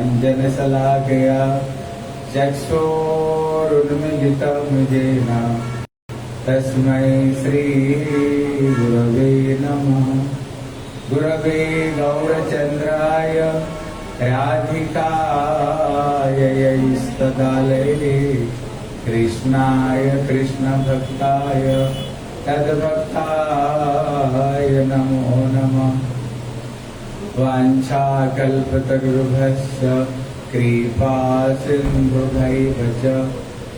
ज्ञानाञ्जन शलाकया चक्षुरुन्मीलितं येन तस्मै श्री गुरवे नमः। गुरवे गौरचन्द्राय राधिकाय यैस्तदालये कृष्णाय कृष्णभक्ताय तद्भक्ताय नमो नमः। वाञ्छाकल्पतरुभ्यश्च कृपा सिन्धुभैव च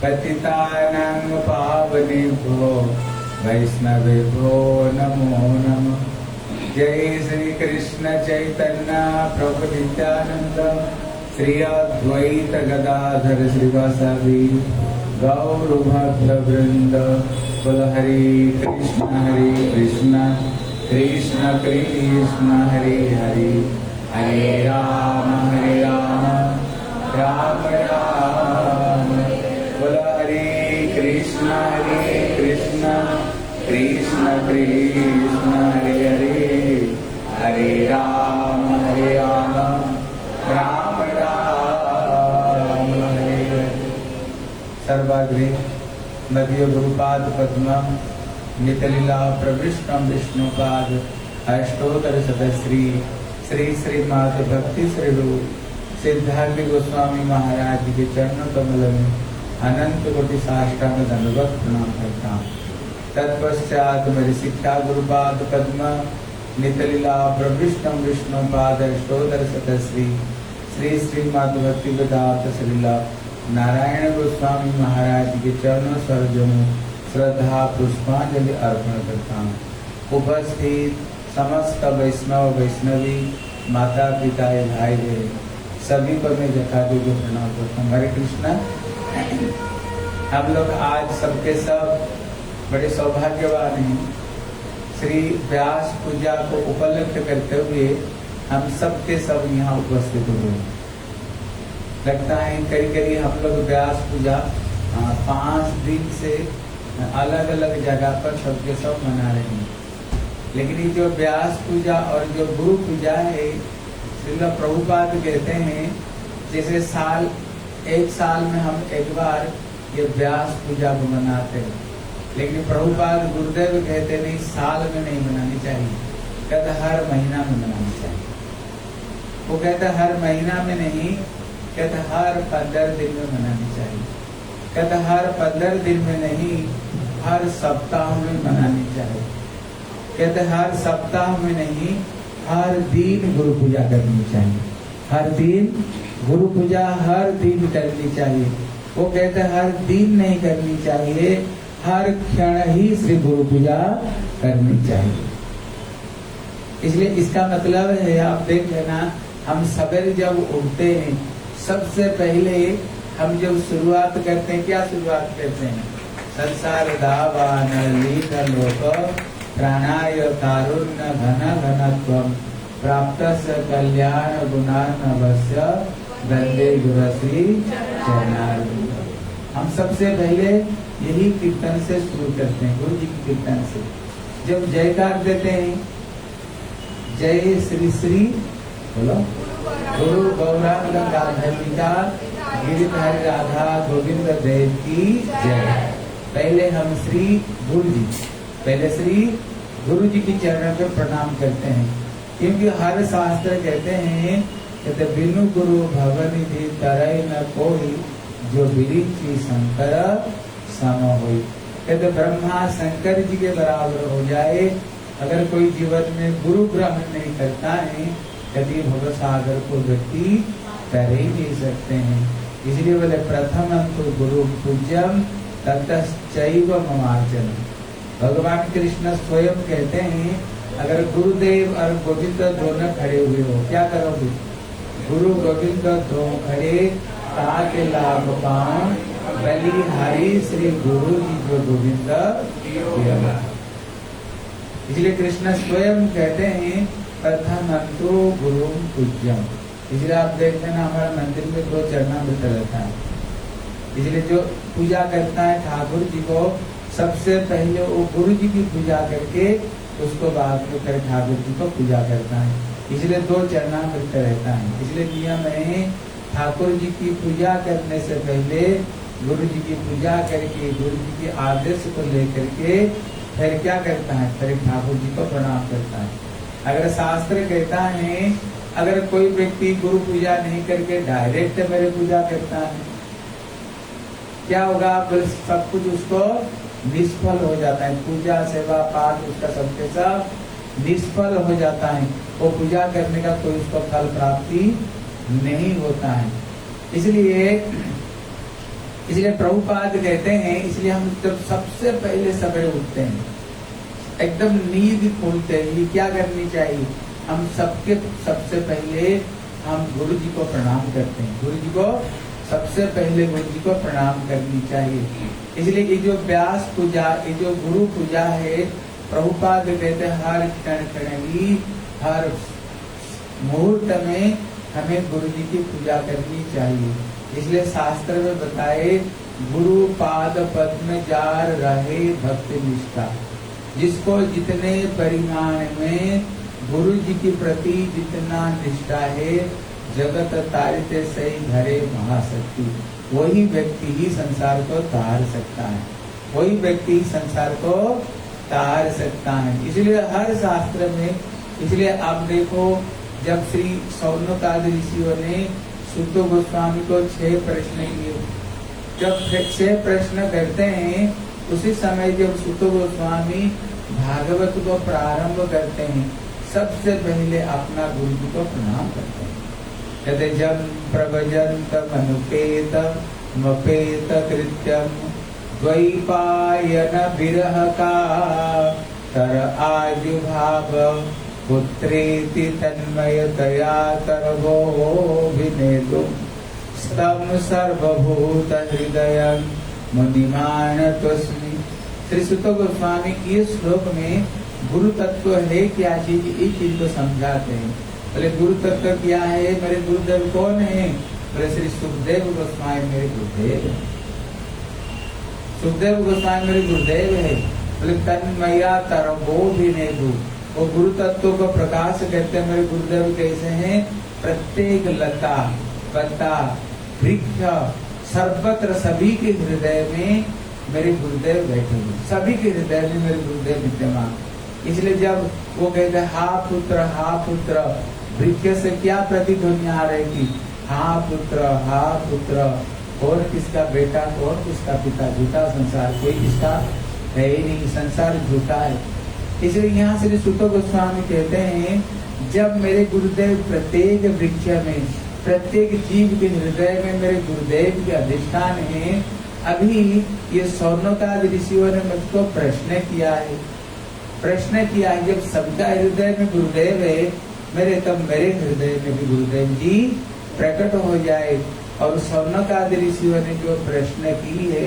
पतितानां पावनेभ्यो वैष्णवेभ्यो नमो नमः। जय श्री कृष्ण चैतन्य प्रभु नित्यानंद श्री अद्वैत गदाधर श्रीवासादि गौर भक्त वृंद। बोल हरे कृष्ण कृष्ण कृष्ण हरे हरे, हरे राम राम राम। बोल हरे कृष्ण कृष्ण कृष्ण हरे हरे, हरे राम राम राम हरे हरे। सर्वाग्रे मध्य गुरुपाद पद्म नितलीला प्रविष्टम विष्णुपाद अष्टोत्तर शतश्री श्री श्रीमात भक्ति श्री रूप सिद्धार्थ गोस्वामी महाराज के चरण कमल में अनंत कोटि साष्टांग दंडवत प्रणाम करता हूँ। तत्पश्चात मेरी शिक्षा गुरुपाद पद्म नितलीला प्रविष्टम विष्णुपाद अष्टोत्तर शतश्री श्री श्रीमात भक्ति वेदांत श्रीला नारायण गोस्वामी महाराज के चरणों सरोजों श्रद्धा पुष्पांजलि अर्पण करता हूँ। उपस्थित समस्त वैष्णव वैष्णवी माता पिता भाई बहन सभी को मैं जथायोग्य प्रणाम करता हूँ। हरे कृष्णा। हम लोग आज सबके सब बड़े सौभाग्यवान हैं। श्री व्यास पूजा को उपलक्ष्य करते हुए हम सबके सब यहाँ उपस्थित हुए। लगता है करीब हम लोग व्यास पूजा 5 दिन से अलग अलग जगह पर सबके सब मना रहे हैं। लेकिन ये जो व्यास पूजा और जो गुरु पूजा है, श्रील प्रभुपाद कहते हैं जैसे एक साल में हम एक बार ये व्यास पूजा को मनाते हैं, लेकिन प्रभुपाद गुरुदेव कहते नहीं साल में नहीं मनानी चाहिए, कहते हर महीना में मनानी चाहिए। वो कहते हर महीना में नहीं, कहते हर 15 दिन में मनानी चाहिए। कहते हर 15 दिन में नहीं, हर सप्ताह में मनानी चाहिए। कहते हर सप्ताह में नहीं, हर दिन गुरु पूजा करनी चाहिए। हर दिन गुरु पूजा हर दिन करनी चाहिए। वो कहते हर दिन नहीं करनी चाहिए, हर क्षण ही श्री गुरु पूजा करनी चाहिए। इसलिए इसका मतलब है, आप देख लेना, हम सवेरे जब उठते हैं सबसे पहले हम जब शुरुआत करते हैं, क्या शुरुआत करते हैं? संसार दावान लीन लोक प्राणाय कारुण्य घन घनत्वम प्राप्त कल्याण गुणार्णवस्य वंदे गुरुश्री चरणारविंद। हम सबसे पहले यही कीर्तन से शुरू करते हैं, गुरु जी की कीर्तन से। जब जयकार देते हैं, जय श्री श्री बोलो गुरु गौरांग गांधी गिरिधर राधा गोविंद देव की जय। पहले हम श्री गुरु जी की चरणों पे प्रणाम करते हैं, क्योंकि हर शास्त्र कहते हैं कि बिनु गुरु भवनिधि तरय न कोई, जो विरिंची शंकर सम होई। कहते ब्रह्मा शंकर जी के बराबर हो जाए अगर कोई जीवन में गुरु ग्रहण नहीं करता है, कभी भव सागर को व्यक्ति कर ही नहीं सकते हैं। इसलिए बोले प्रथम तो गुरु पूज्यम ततश्चैव ममार्चनम। भगवान कृष्ण स्वयं कहते हैं अगर गुरुदेव और गोविंद दोनों खड़े हुए हो, क्या करोगे? गुरु गोविंद दो खड़े ताके लाभ पाऊं, बलिहारी श्री गुरु जी जो गोविंद। इसलिए कृष्ण स्वयं कहते हैं प्रथम तो गुरु पूज्यम। इसलिए आप देखते हैं ना, हमारे मंदिर में 2 चरणामृत रहता है। इसलिए जो पूजा करता है ठाकुर जी को, सबसे पहले वो गुरु जी की पूजा करके उसको बाद में फिर ठाकुर जी को पूजा करता है। इसलिए 2 चरणामृत रहता है। इसलिए नियम है ठाकुर जी की पूजा करने से पहले गुरु जी की पूजा करके गुरु जी के आदेश को लेकर के फिर क्या करता है, फिर ठाकुर जी को प्रणाम करता है। अगर शास्त्र कहता है अगर कोई व्यक्ति गुरु पूजा नहीं करके डायरेक्ट मेरे पूजा करता है, क्या होगा, सब कुछ उसको निष्फल हो जाता है। पूजा सेवा पाठ उसका सबके सब निष्फल हो जाता है। वो पूजा करने का कोई उसको फल प्राप्ति नहीं होता है। इसलिए प्रभुपाद कहते हैं, इसलिए हम जब सबसे पहले सवेरे उठते हैं, एकदम नींद खुलते ही क्या करनी चाहिए, हम सबसे पहले हम गुरु जी को प्रणाम करते हैं। गुरु जी को सबसे पहले गुरु जी को प्रणाम करनी चाहिए। इसलिए ये जो व्यास पूजा, ये जो गुरु पूजा है, प्रभुपाद कहते हैं हर क्षण क्षण हर मुहूर्त में हमें गुरु जी की पूजा करनी चाहिए। इसलिए शास्त्र में बताए गुरु पाद पद्म जार रहे भक्ति निष्ठा, जिसको जितने परिमाण में गुरु जी के प्रति जितना निष्ठा है, जगत तारिते सही धरे महाशक्ति, वही व्यक्ति ही संसार को तार सकता है, वही व्यक्ति ही संसार को तार सकता है। इसलिए हर शास्त्र में, इसलिए आप देखो जब श्री सौनकादि ऋषियों ने सुत गोस्वामी को 6 प्रश्न किए, जब 6 प्रश्न करते हैं उसी समय जब सुत गोस्वामी भागवत को प्रारंभ करते हैं, सबसे पहले अपना गुरु जी को प्रणाम करते हैं। कहते जम प्रभजंत मनुपेत मपेत कृत्यम द्वैपायन विरह का तर आजुभाव पुत्रेति तन्मयतया तरवोभिनेदुं स्तम सर्वभूत हृदय मुनिमान तस्मि। श्री सुत गोस्वामी ये श्लोक में गुरु तत्व है क्या चीज, इस चीज को समझाते हैं। बोले गुरु तत्व क्या है, मेरे गुरुदेव कौन है, बोले श्री सुखदेव गोस्वामी मेरे गुरुदेव है। सुखदेव गोस्वामी मेरे गुरुदेव है। बोले तन्मया तरवोभिनेदुं, वो गुरु तत्व को प्रकाश करते हैं। मेरे गुरुदेव कैसे हैं, प्रत्येक लता पत्ता वृक्ष सर्वत्र सभी के हृदय में मेरे गुरुदेव बैठे हुए, सभी के हृदय में मेरे गुरुदेव विद्यमान। इसलिए जब वो कहते हैं हा पुत्र, वृक्ष से क्या प्रतिध्वनि आ रही थी, हा पुत्र, और किसका बेटा, और किसका पिता, झूठा संसार, कोई किसका है ही नहीं, संसार झूठा है। इसलिए यहाँ श्री सुत गोस्वामी कहते हैं जब मेरे गुरुदेव प्रत्येक वृक्ष में, प्रत्येक जीव के हृदय में मेरे गुरुदेव के अधिष्ठान है। अभी ये सौनकादि ऋषियों ने मुझको प्रश्न किया है, जब सबका हृदय में गुरुदेव है मेरे, तब मेरे हृदय में भी गुरुदेव जी प्रकट हो जाए। और सौनकादि ऋषियों ने जो प्रश्न की है,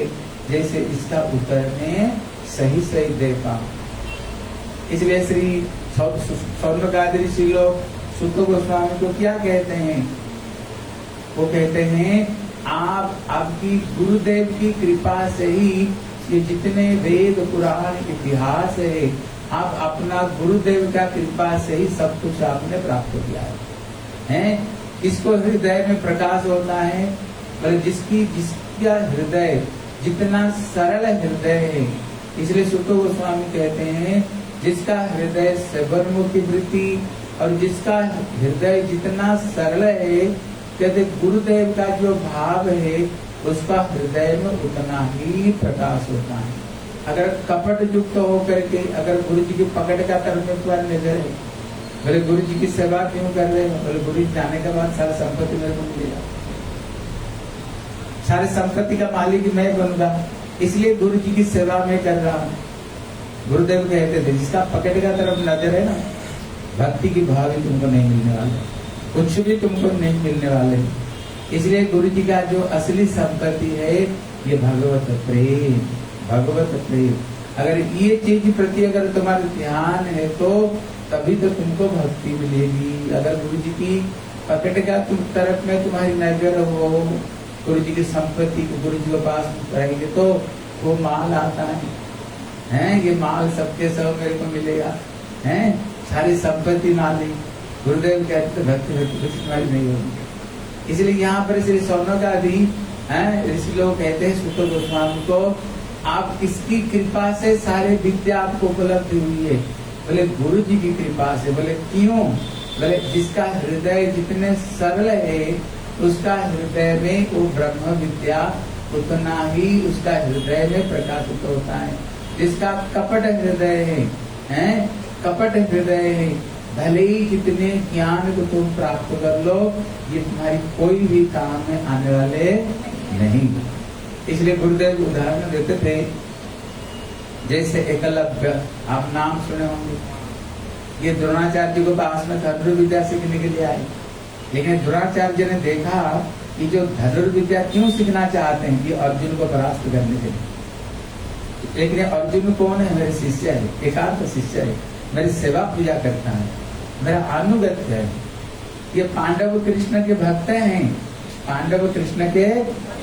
जैसे इसका उत्तर में सही दे पाऊं। इसलिए श्री सौनकादि ऋषि लोग सुत गोस्वामी को क्या कहते हैं, वो कहते हैं आप आपकी गुरुदेव की कृपा से ही ये जितने वेद पुराण इतिहास है, आप अपना गुरुदेव का कृपा से ही सब कुछ आपने प्राप्त किया है। इसको हृदय में प्रकाश होता है, पर जिसका हृदय जितना सरल हृदय है, इसलिए सुत गोस्वामी कहते हैं जिसका हृदय सबरमुखी वृत्ति और जिसका हृदय जितना सरल है, कहते गुरुदेव का जो भाव है उसका हृदय में उतना ही प्रकाश होता है। अगर कपट युक्त होकर के अगर गुरु जी की पकड़ का तरफ में तुम्हारी नजर है, बोले गुरु जी की सेवा क्यों कर रहे हो, बोले गुरु जी जाने के बाद सारा संपत्ति मेरे को मिलेगा, सारी संपत्ति का मालिक मैं बनूंगा, इसलिए गुरु जी की सेवा मैं कर रहा हूँ। गुरुदेव कहते थे जिसका पकड़ का तरफ नजर है ना, भक्ति की भाव ही तुमको नहीं मिलने वाले, कुछ भी तुमको नहीं मिलने वाले। इसलिए गुरु जी का जो असली संपत्ति है ये भगवत प्रेम, भगवत प्रेम। अगर ये चीज प्रति अगर तुम्हारा ध्यान है तो तभी तो तुमको भक्ति मिलेगी। अगर गुरु जी की पकड़ का तुम तरफ में तुम्हारी नजर हो, गुरु जी की संपत्ति को गुरु जी के पास रहेंगे तो वो माल आता है, ये माल सबके सब मेरे को मिलेगा, सारी संपत्ति माली। गुरुदेव कहते भक्ति भक्ति कुछ तुम्हारी नहीं होगी, इसलिए यहाँ पर श्री शौनकादि ऋषि लोग कहते हैं सुत गोस्वामी को, आप किसकी कृपा से सारे विद्या आपको उपलब्ध हुई है? बोले गुरु जी की कृपा से। बोले क्यों? बोले जिसका हृदय जितने सरल है उसका हृदय में वो ब्रह्म विद्या उतना ही उसका हृदय में प्रकाशित होता है। जिसका कपट हृदय है कपट हृदय है, भले ही जितने ज्ञान को तुम प्राप्त कर लो, ये तुम्हारी कोई भी काम में आने वाले नहीं। इसलिए गुरुदेव उदाहरण देते थे, जैसे एकलव्य, आप नाम सुने होंगे। ये द्रोणाचार्य जी को पास में धनुर्विद्या सीखने के लिए आए, लेकिन द्रोणाचार्य जी ने देखा कि जो धनुर्विद्या क्यों सीखना चाहते हैं, ये अर्जुन को परास्त करने के लिए। लेकिन अर्जुन कौन है? मेरे शिष्य है, एकांत शिष्य है, मेरी सेवा पूजा करता है, मेरा अनुगत है। ये पांडव कृष्ण के भक्त हैं, पांडव कृष्ण के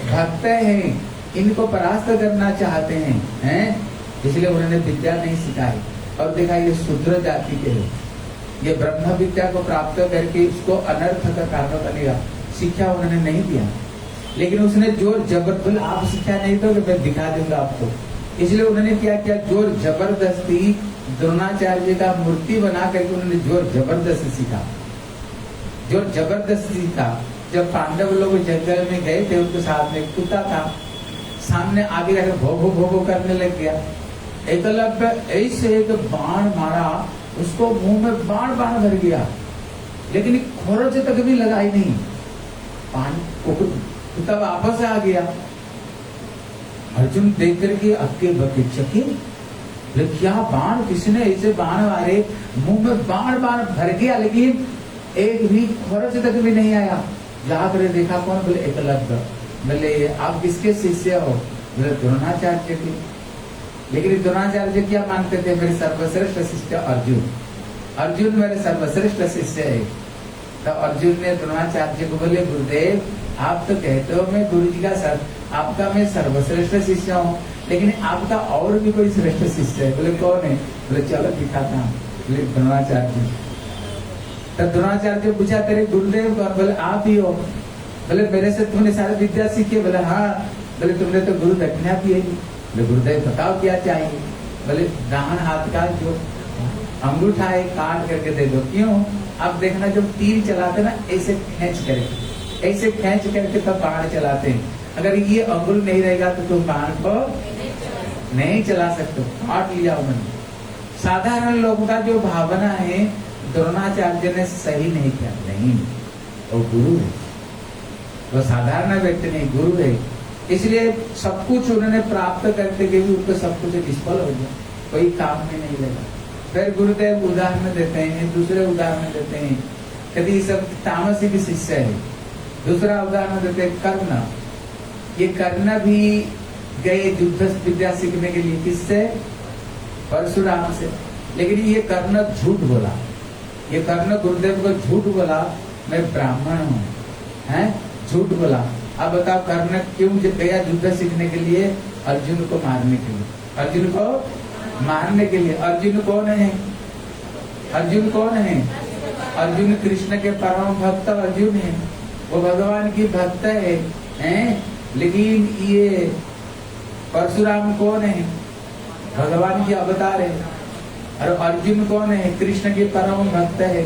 भक्त हैं, इनको परास्त करना चाहते हैं, इसलिए उन्होंने विद्या नहीं सिखाई। और देखा ये शूद्र जाति के हैं, ये ब्रह्म विद्या को प्राप्त करके उसको अनर्थ का कारण बनेगा, शिक्षा उन्होंने नहीं दिया। लेकिन उसने जोर जबरदस्ती, आप शिक्षा नहीं दोगे मैं दिखा दूंगा आपको, इसलिए उन्होंने क्या किया, जोर जबरदस्ती द्रोणाचार्य का मूर्ति बना करके उन्होंने जोर जबरदस्ती सीखा, जोर जबरदस्ती सीखा। जब पांडव लोग जंगल में गए थे, उनके साथ में कुत्ता था, सामने आगे जाकर भो भो भो भो करने लग गया। एकलव्य ऐसे एक बाण मारा, उसको मुंह में बाण बाण भर गया, लेकिन खोरच तक भी लगाई नहीं। कुत्ता वापस आ गया। अर्जुन देख करके अक्के बके चके, क्या बाण, किसने ऐसे बाण मारे, मुंह में बाण बाण भर गया, लेकिन एक भी खोरच तक भी नहीं आया। जाकर देखा कौन? बोले एकलव्य। बोले आप किसके शिष्य हो? बोले द्रोणाचार्य के। लेकिन द्रोणाचार्य क्या मानते थे? मेरे सर्वश्रेष्ठ शिष्य अर्जुन, अर्जुन मेरे सर्वश्रेष्ठ शिष्य है। तो अर्जुन ने द्रोणाचार्य को बोले, गुरुदेव आप तो कहते हो मैं गुरु जी का आपका मैं सर्वश्रेष्ठ शिष्य हूँ, लेकिन आपका और भी कोई श्रेष्ठ शिष्य है। बोले कौन है? बोले चलो दिखाता हूँ। बोले द्रोणाचार्य। तो द्रोणाचार्य पूछा तेरे गुरुदेव कौन? बोले आप ही हो। बोले मेरे से तुमने सारी विद्या सीखी? बोले हाँ। बोले तुमने तो गुरु दक्षिणा की है। बोले गुरुदेव बताओ क्या चाहिए? बोले दाहिने हाथ का जो अंगूठा है काट करके दे दो। क्यों? आप देखना जब तीर चलाते ना, ऐसे खींच करके, ऐसे खींच करके तब बाण चलाते हैं। अगर ये अंगुल नहीं रहेगा तो तुम बाण को नहीं चला सकते। काट लिया उन्होंने। साधारण लोगों का जो भावना है, द्रोणाचार्य ने सही नहीं किया। नहीं, वो गुरु है, वो साधारण व्यक्ति नहीं, गुरु है। इसलिए सब कुछ उन्होंने प्राप्त करते हुए भी उनको सब कुछ निष्फल हो गया, कोई काम में नहीं लगा। फिर गुरुदेव उदाहरण देते हैं, दूसरे उदाहरण देते हैं, कभी सब तामसिक शिष्य है। दूसरा उदाहरण देते हैं कर्ण। ये कर्ण भी गए युद्ध विद्या सीखने के लिए, किससे? परशुराम से। लेकिन ये कर्ण झूठ बोला, ये कर्ण गुरुदेव को झूठ बोला, मैं ब्राह्मण हूँ, हैं? झूठ बोला। अब बताओ कर्ण क्यों गया युद्ध सीखने के लिए? अर्जुन को मारने के लिए, अर्जुन को मारने के लिए। अर्जुन कौन है? अर्जुन कौन है? अर्जुन कृष्ण के परम भक्त अर्जुन है, वो भगवान की भक्त है। लेकिन ये परशुराम कौन है? भगवान की अवतार है। और अर्जुन कौन है? कृष्ण के परम भक्त है,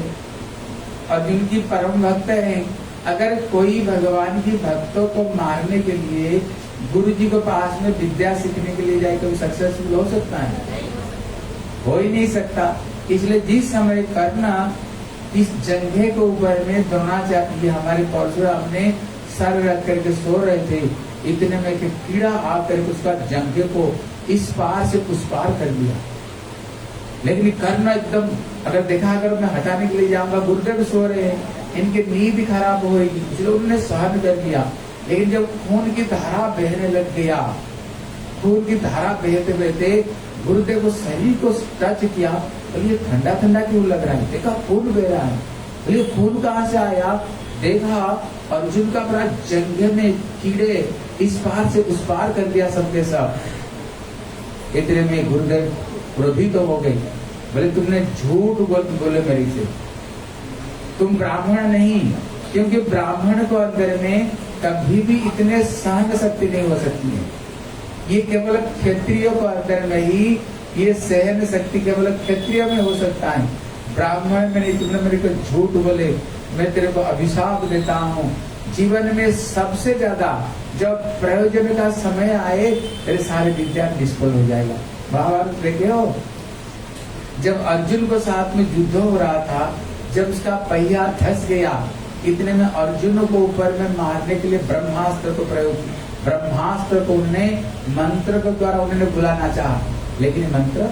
अर्जुन की परम भक्त है। अगर कोई भगवान की भक्तों को मारने के लिए गुरु जी के पास में विद्या सीखने के लिए जाए तो सक्सेसफुल हो सकता है? हो ही नहीं सकता। इसलिए जिस समय कर्ण इस जंघे के ऊपर में द्रोणाचार्य हमारे परशुराम ने सर रख करके सो रहे थे, इतने में कि कीड़ा आकर उसका जंघे को इस पार से उस पार कर दिया। लेकिन कर्ण एकदम, अगर देखा अगर मैं हटाने के लिए जाऊंगा, गुरुदेव सो रहे हैं, इनकी नींद खराब होगी, इसलिए उन्होंने सहन कर लिया। लेकिन जब खून की धारा बहने लग गया, खून की धारा बहते बहते गुरुदेव को शरीर को टच किया, बोलिए ठंडा ठंडा क्यों लग रहा है? देखा खून बह रहा है, बोलिए खून कहाँ से आया? देखा अर्जुन का पूरा जंघे में कीड़े इस पार से उस पार कर दिया सबके सब। इतने में गुरुदेव क्रोधित हो गए, बोले तुमने झूठ बोले मेरे से, तुम ब्राह्मण नहीं, क्योंकि ब्राह्मण को अंदर में कभी भी इतने सहन शक्ति नहीं हो सकती है। ये केवल क्षत्रियो को अंदर में ही ये सहन शक्ति केवल क्षत्रिय में हो सकता है। ब्राह्मण में नहीं। तुमने मेरे को झूठ बोले, मैं तेरे को अभिशाप देता हूँ। जीवन में सबसे ज्यादा जब प्रयोजन का समय आए तेरे सारे विद्या निष्फल हो जाएगा। महाभारत देखे हो, जब अर्जुन को साथ में युद्ध हो रहा था, जब उसका पहिया धस गया, इतने में अर्जुन को ऊपर में मारने के लिए ब्रह्मास्त्र को प्रयोग किया। ब्रह्मास्त्र को उन्होंने मंत्र के द्वारा उन्होंने बुलाना चाहा, लेकिन मंत्र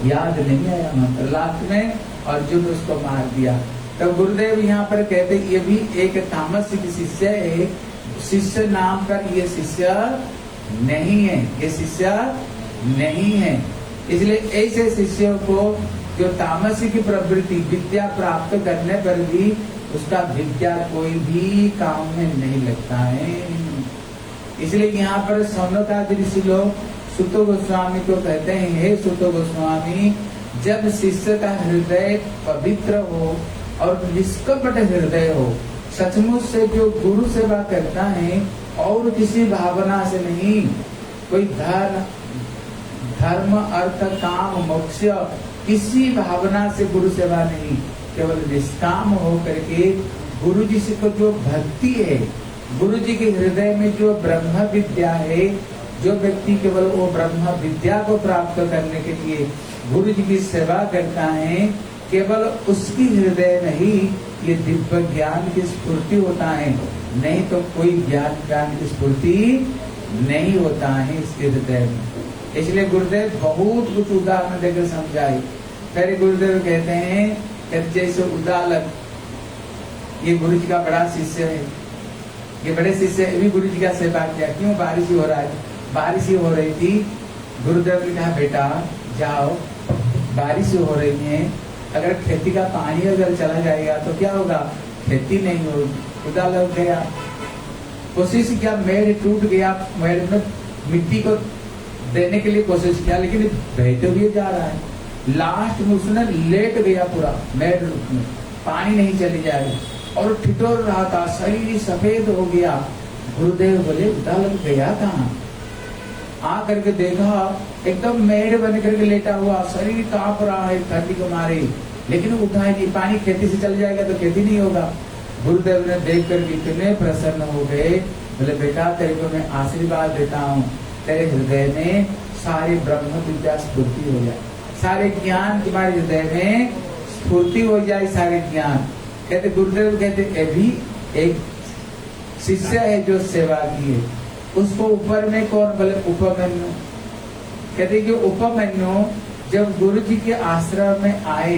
याद नहीं आया। मंत्र लास्ट में अर्जुन उसको मार दिया। तो गुरुदेव यहाँ पर कहते ये भी एक तामसिक शिष्य है। शिष्य नाम पर ये शिष्य नहीं है, ये शिष्य नहीं है। इसलिए ऐसे शिष्यों को जो तामसिक प्रवृत्ति विद्या प्राप्त करने पर भी उसका विद्या कोई भी काम में नहीं लगता है। इसलिए यहाँ पर सौनकादि ऋषि लोग सुत गोस्वामी को कहते हैं, हे सुत गोस्वामी, जब शिष्य का हृदय पवित्र हो और निष्कपट हृदय हो, सचमुच से जो गुरु सेवा करता है और किसी भावना से नहीं, कोई धर्म अर्थ काम मोक्ष किसी भावना से गुरु सेवा नहीं, केवल निष्काम हो करके गुरु जी से को जो भक्ति है, गुरु जी के हृदय में जो ब्रह्म विद्या है, जो व्यक्ति केवल वो ब्रह्म विद्या को प्राप्त करने के लिए गुरु जी की सेवा करता है, केवल उसकी हृदय में ही ये दिव्य ज्ञान की स्फूर्ति होता है, नहीं तो कोई ज्ञान की स्फूर्ति नहीं होता है इसके हृदय में। इसलिए गुरुदेव बहुत कुछ उदाहरण देकर समझाए। फिर गुरुदेव कहते हैं जैसे उदालक, ये गुरु जी का बड़ा शिष्य है, ये बड़े शिष्य भी गुरु जी का सेवा किया। क्यों? बारिश ही हो रहा है, बारिश ही हो रही थी। गुरुदेव ने कहा बेटा जाओ, बारिश हो रही है, अगर खेती का पानी अगर चला जाएगा तो क्या होगा? खेती नहीं होगी। उदालक गया, कोशिश किया, मेड़ टूट गया, मेड़ में मिट्टी को देने के लिए कोशिश किया, लेकिन बहते हुए जा रहा है। लास्ट में उसने लेट गया पूरा मेड़ में, पानी नहीं चली जाएगा और ठिठुर रहा था, शरीर सफेद हो गया। गुरुदेव बोले उदालक गया कहाँ? आ करके देखा एकदम मेड़ बन करके लेटा हुआ, शरीर कांप रहा है ठंडी के मारे, लेकिन उठा नहीं। पानी खेती से चल जाएगा तो खेती नहीं होगा। गुरुदेव ने देख कर इतने प्रसन्न हो गए, बोले बेटा तेरे को मैं आशीर्वाद देता हूँ, तेरे हृदय में सारे ब्रह्म विद्या स्फूर्ति हो जाए, सारे ज्ञान तुम्हारे हृदय में स्फूर्ति हो जाए, सारे ज्ञान। कहते गुरुदेव कहते अभी एक शिष्य है जो सेवा की है, उसको ऊपर में कौन? बोले उपमन्यु। कहते कि उपमन्यु जब गुरु जी के आश्रम में आए,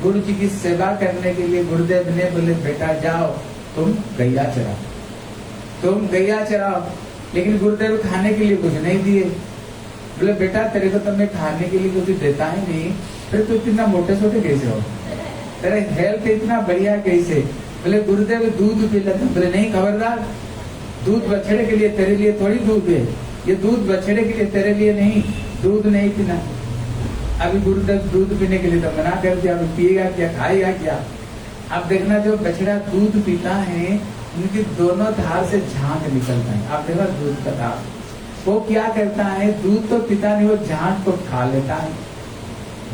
गुरु जी की सेवा करने के लिए गुरुदेव ने बोले बेटा जाओ तुम गैया चराओ, तुम गैया चराओ। लेकिन गुरुदेव खाने के लिए कुछ नहीं दिए। बोले बेटा तेरे को तो मैं खाने के लिए कुछ देता ही नहीं, फिर तू इतना मोटे छोटे कैसे हो, तेरा हेल्थ इतना बढ़िया कैसे? बोले गुरुदेव दूध पी लेता। बोले नहीं खबरदार, दूध बछड़े के लिए, तेरे लिए थोड़ी दूध है, ये दूध बछड़े के लिए, तेरे लिए नहीं, दूध नहीं पीना। अभी गुरुदेव दूध पीने के लिए तो मना कर दिया, अभी पिएगा क्या, खाएगा क्या? अब देखना जो बछड़ा दूध पीता है उनकी दोनों धार से झाग निकलता है। आप देखो दूध का धार, वो क्या करता है? दूध तो पीता नहीं, वो झाग को खा लेता है।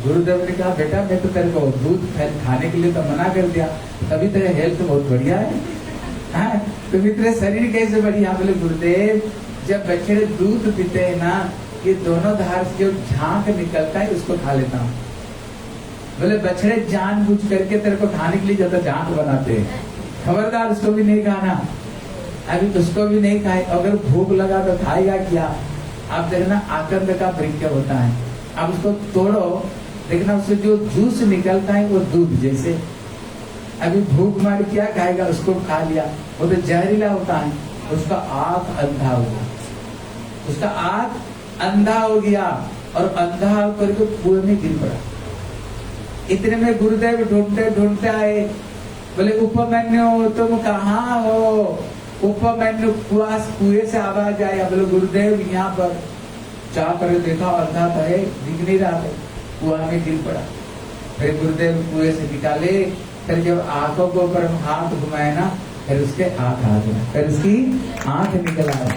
गुरुदेव ने कहा बेटा मैं तो तेरे को दूध खाने के लिए तो मना कर दिया, तभी तेरे हेल्थ बहुत बढ़िया है, हाँ? तुम्हें तेरे शरीर कैसे बढ़िया? बोले गुरुदेव जब बछड़े दूध पीते हैं ना, ये दोनों धार से जो झाग निकलता है उसको खा लेता हूँ। बोले बछड़े जानबूझ करके तेरे को खाने के लिए ज्यादा झाग बनाते हैं, खबरदार उसको भी नहीं खाना। अभी उसको भी नहीं खाए, अगर भूख लगा तो खाएगा क्या? आप देखना आकंद का वृक्ष होता है, आप उसको तोड़ो, देखना उससे जो जूस निकलता है वो दूध जैसे। अभी भूख मार क्या खाएगा? उसको खा लिया, वो तो जहरीला होता है, उसका आंख अंधा हो गया, उसका आंख अंधा हो गया और अंधा होकर के कुएं में गिर पड़ा। इतने में गुरुदेव ढूंढते ढूंढते आए, बोले उपमन्यु तुम कहाँ हो? उपमन्यु कुएं से आवाज आया, बोले गुरुदेव यहाँ पर। जाकर देखा अंधा है, दिख नहीं रहा था, कुआं में गिर पड़ा। फिर गुरुदेव कुएं से निकाले, फिर जब आंखों के ऊपर हाथ घुमाए ना, फिर उसके आंख आ गया, फिर उसकी आंख निकल आए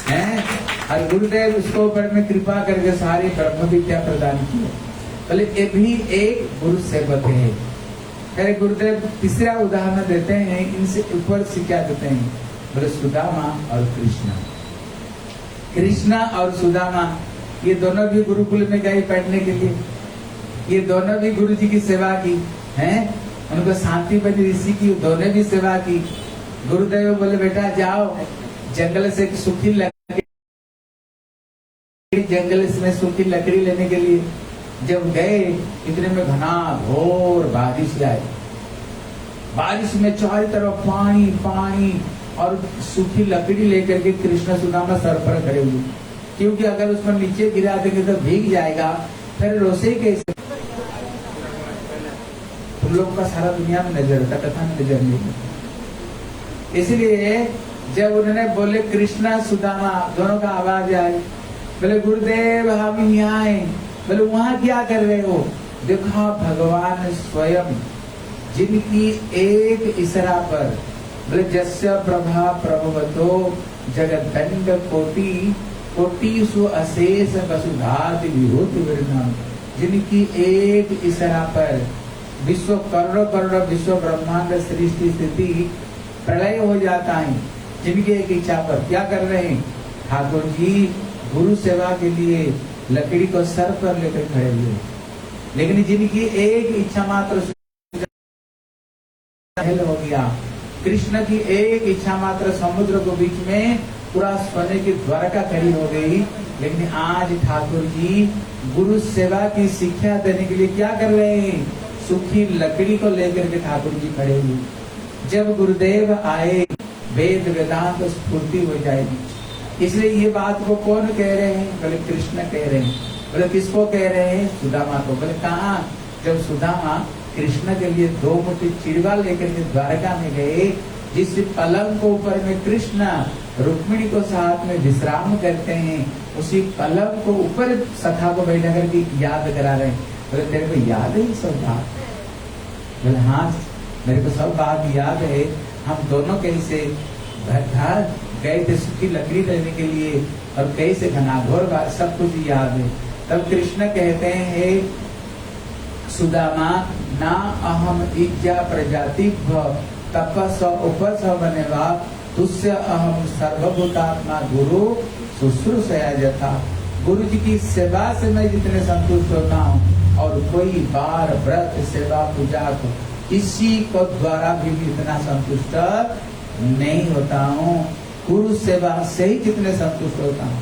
हैं। और गुरुदेव उसको ऊपर में कृपा करके सारी ब्रह्म विद्या प्रदान की। बोले ये भी एक गुरु सेवक है। फिर गुरुदेव तीसरा उदाहरण देते हैं, इनसे ऊपर से क्या देते हैं, बोले सुदामा और कृष्णा। कृष्णा और सुदामा ये दोनों भी गुरुकुल में गए पढ़ने के लिए। ये दोनों भी गुरु जी की सेवा की हैं, उनको शांति बनी ऋषि की दोनों भी सेवा की। गुरुदेव बोले बेटा जाओ जंगल से सूखी लकड़ी, जंगल में सूखी लकड़ी लेने के लिए जब गए, इतने में घना घोर बारिश आई। बारिश में चारों तरफ पानी पानी और सूखी लकड़ी लेकर के कृष्ण सुदामा सर पर खड़े हुए, क्योंकि अगर उसमें नीचे गिरा देंगे तो भीग जाएगा, फिर रोसे कैसे। तुम लोग का सारा दुनिया में नजर था, कथा में नजर नहीं। इसलिए जब उन्होंने बोले कृष्णा सुदामा दोनों का आवाज आई, बोले गुरुदेव हम यहाँ आए। बोले वहां क्या कर रहे हो। देखा भगवान स्वयं जिनकी एक इशारा पर, बोले जस्य प्रभा प्रभवतो जगदंड कोटि कोटिषु अशेष वसुधाति विभूति विरनम, जिनकी एक इशारा पर विश्व करोड़ों करोड़ों विश्व ब्रह्मांड सृष्टि स्थिति प्रलय हो जाता है। जिनकी एक इच्छा पर क्या कर रहे हैं, ठाकुर जी गुरु सेवा के लिए लकड़ी को सर पर लेकर खड़े हुए। लेकिन जिनकी एक इच्छा मात्र हो गया, कृष्ण की एक इच्छा मात्र समुद्र को बीच में पूरा सोने की द्वारका खड़ी हो गई। लेकिन आज ठाकुर जी गुरु सेवा की शिक्षा देने के लिए क्या कर रहे हैं, सूखी लकड़ी को लेकर के ठाकुर जी खड़े हुए। जब गुरुदेव आए वेद वेदांत स्फूर्ति हो जाएगी। इसलिए ये बात को कौन कह रहे हैं, बोले कृष्ण कह रहे हैं। बोले किसको कह रहे हैं, सुदामा को। बोले कहा, जब सुदामा कृष्ण के लिए 2 मुट्ठी चिड़वा लेकर के द्वारका में गए, जिस पलंग को ऊपर में कृष्ण रुक्मिणी को साथ में विश्राम करते हैं, उसी पलंग को ऊपर सखा को बैठा करके याद करा रहे हैं। बोले तेरे को याद है सब बात। बोले हाँ मेरे को सब बात याद है। हम दोनों कैसे घर गए थे सूखी लकड़ी लेने के लिए, और कैसे घनाघोर बात सब कुछ याद है। तब कृष्ण कहते हैं सुदामा ना अहम इज्जा प्रजाति तपस उपस बनेवा तुस्य अहम सर्वभूतात्मा गुरु शुश्रूषया जथा। गुरु जी की सेवा से मैं जितने संतुष्ट होता हूँ, और कोई बार व्रत सेवा पूजा को किसी को द्वारा भी इतना संतुष्ट नहीं होता हूँ, गुरु सेवा से ही जितने संतुष्ट होता हूँ।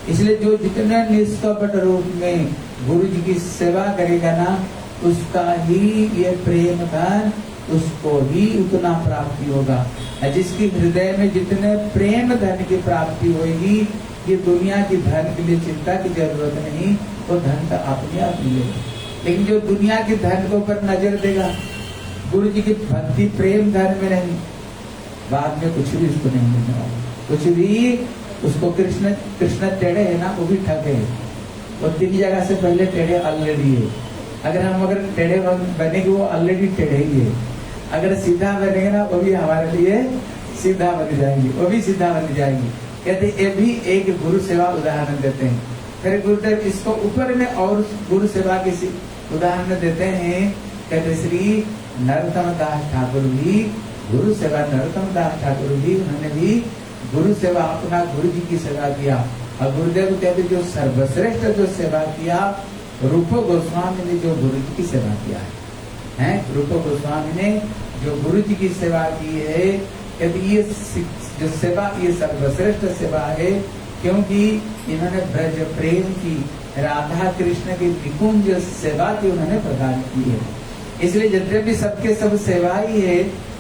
इसलिए जो जितने निष्कपट रूप में गुरु जी की सेवा करेगा ना, उसका ही ये प्रेम धन उसको ही उतना प्राप्ति होगा। जिसकी हृदय में जितने प्रेम धन की प्राप्ति होगी, ये दुनिया की धन के लिए चिंता की जरूरत नहीं, वो धन तो अपने आप मिलेगा। लेकिन जो दुनिया की धन के ऊपर नजर देगा, गुरु जी की भक्ति प्रेम धन में नहीं, बाद में कुछ भी उसको नहीं मिलने वाला। कुछ भी उसको कृष्ण टेढ़े है ना, वो भी ठगे है। वो 3 जगह से पहले टेढ़े ऑलरेडी है। अगर टेढ़े बनेंगे वो ऑलरेडी टेढ़े ही है। अगर सीधा बनेंगे ना, वो भी हमारे लिए सीधा बन जाएंगे, वो भी सीधा बन जाएंगे। कहते ये भी एक गुरु सेवा उदाहरण देते हैं। फिर गुरुदेव इसको ऊपर में और गुरु सेवा की उदाहरण देते हैं। कहते श्री नरोत्तम दास ठाकुर भी गुरु सेवा, नरोत्तम दास ठाकुर भी उन्होंने भी गुरु सेवा, अपना गुरु जी की सेवा किया। और गुरुदेव कहते जो सर्वश्रेष्ठ जो सेवा किया, रूप गोस्वामी ने जो गुरु जी की सेवा किया है, रूप गोस्वामी ने जो गुरु जी की सेवा की है, कहते ये जो सेवा ये सर्वश्रेष्ठ सेवा है, क्योंकि इन्होंने ब्रज प्रेम की, राधा कृष्ण की निकुंज सेवा की उन्होंने प्रदान की है। इसलिए जितने भी सबके सब सेवा ही है,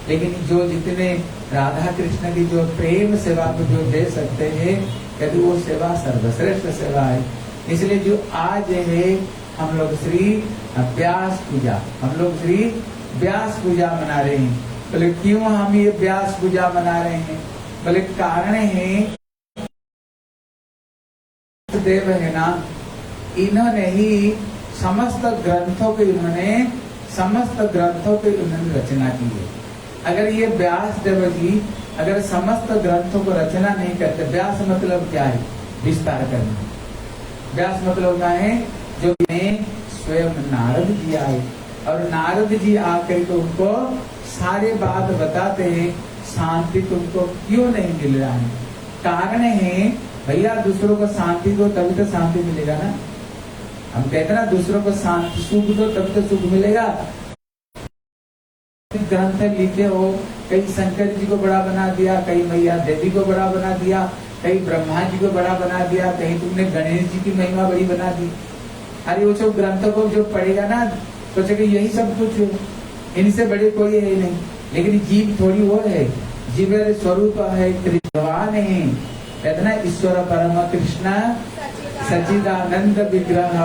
लेकिन जो जितने राधा कृष्ण की जो प्रेम सेवा को जो दे सकते हैं, कहते वो सेवा सर्वश्रेष्ठ सेवा है। इसलिए जो आज है हम लोग श्री व्यास पूजा, हम लोग श्री व्यास पूजा मना रहे हैं। बोले क्यों हम ये व्यास पूजा मना रहे हैं, बोले कारण है देव है ना, इन्होंने ही समस्त ग्रंथों को इन्होंने समस्त ग्रंथों की उन्होंने रचना की है। अगर ये व्यास देव जी अगर समस्त ग्रंथों को रचना नहीं करते, व्यास मतलब क्या है? विस्तार करना। व्यास मतलब होता है जो स्वयं नारद जी आए और नारद जी आकर के उनको सारे बात बताते हैं, शांति तुमको क्यों नहीं मिल रहा है? कारण है भैया दूसरों को शांति दो तभी तो शांति मिलेगा ना। हम कहते ना दूसरों को शांति सुख दो तभी तो सुख मिलेगा। ग्रंथ लिखे हो, कहीं शंकर जी को बड़ा बना दिया, कहीं मैया देवी को बड़ा बना दिया, कहीं ब्रह्मा जी को बड़ा बना दिया, कहीं तुमने गणेश जी की महिमा बड़ी बना दी। अरे वो सब ग्रंथों को जो पढ़ेगा ना सोचेगा यही सब कुछ है, इनसे बड़े कोई है नहीं। लेकिन जीव थोड़ी वो है, जीव स्वरूप है भगवान है। कहते ना ईश्वर परम कृष्ण सच्चिदानंद विग्रह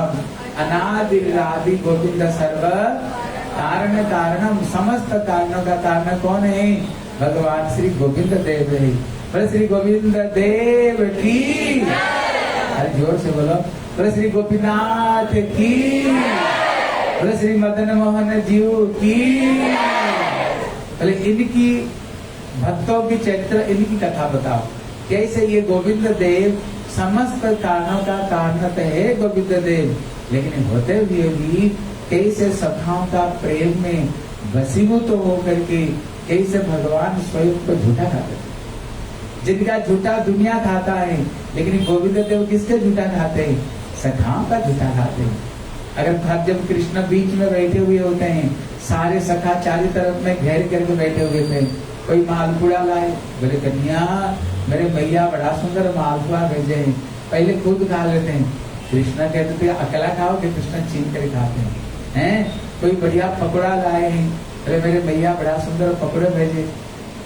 अनादि आदि गोविंद सर्व कारण कारणम। समस्त कारणों का कारण कौन है? भगवान श्री गोविंद देव है। बोले श्री गोविंद देव की, अरे जोर से बोलो, बोले श्री गोपीनाथ की, बोले श्री मदन मोहन जीव की। बोले इनकी भक्तों की चरित्र, इनकी कथा बताओ कैसे ये गोविंद देव समस्त कारणों का कारण तो है गोविंद देव, लेकिन होते हुए भी कैसे सखाओं का प्रेम में वसीभूत तो होकर के कैसे भगवान स्वयं को झूठा खाते, जिनका झूठा दुनिया खाता है, लेकिन गोविंद देव किसके झूठा खाते हैं? सखाओं का झूठा खाते हैं। अगर जब कृष्ण बीच में बैठे हुए होते हैं, सारे सखा चारों तरफ में घेर करके बैठे हुए थे, कोई मालपुड़ा लाए, बोले कन्या मेरे मैया बड़ा सुंदर मालपुआ भेजे हैं, पहले खुद खा लेते हैं। कृष्ण कहते थे अकेला खाओ कि कृष्ण छीन कर खाते हैं। कोई बढ़िया पकौड़ा लाए हैं, अरे मेरे मैया बड़ा सुंदर पकौड़े भेजे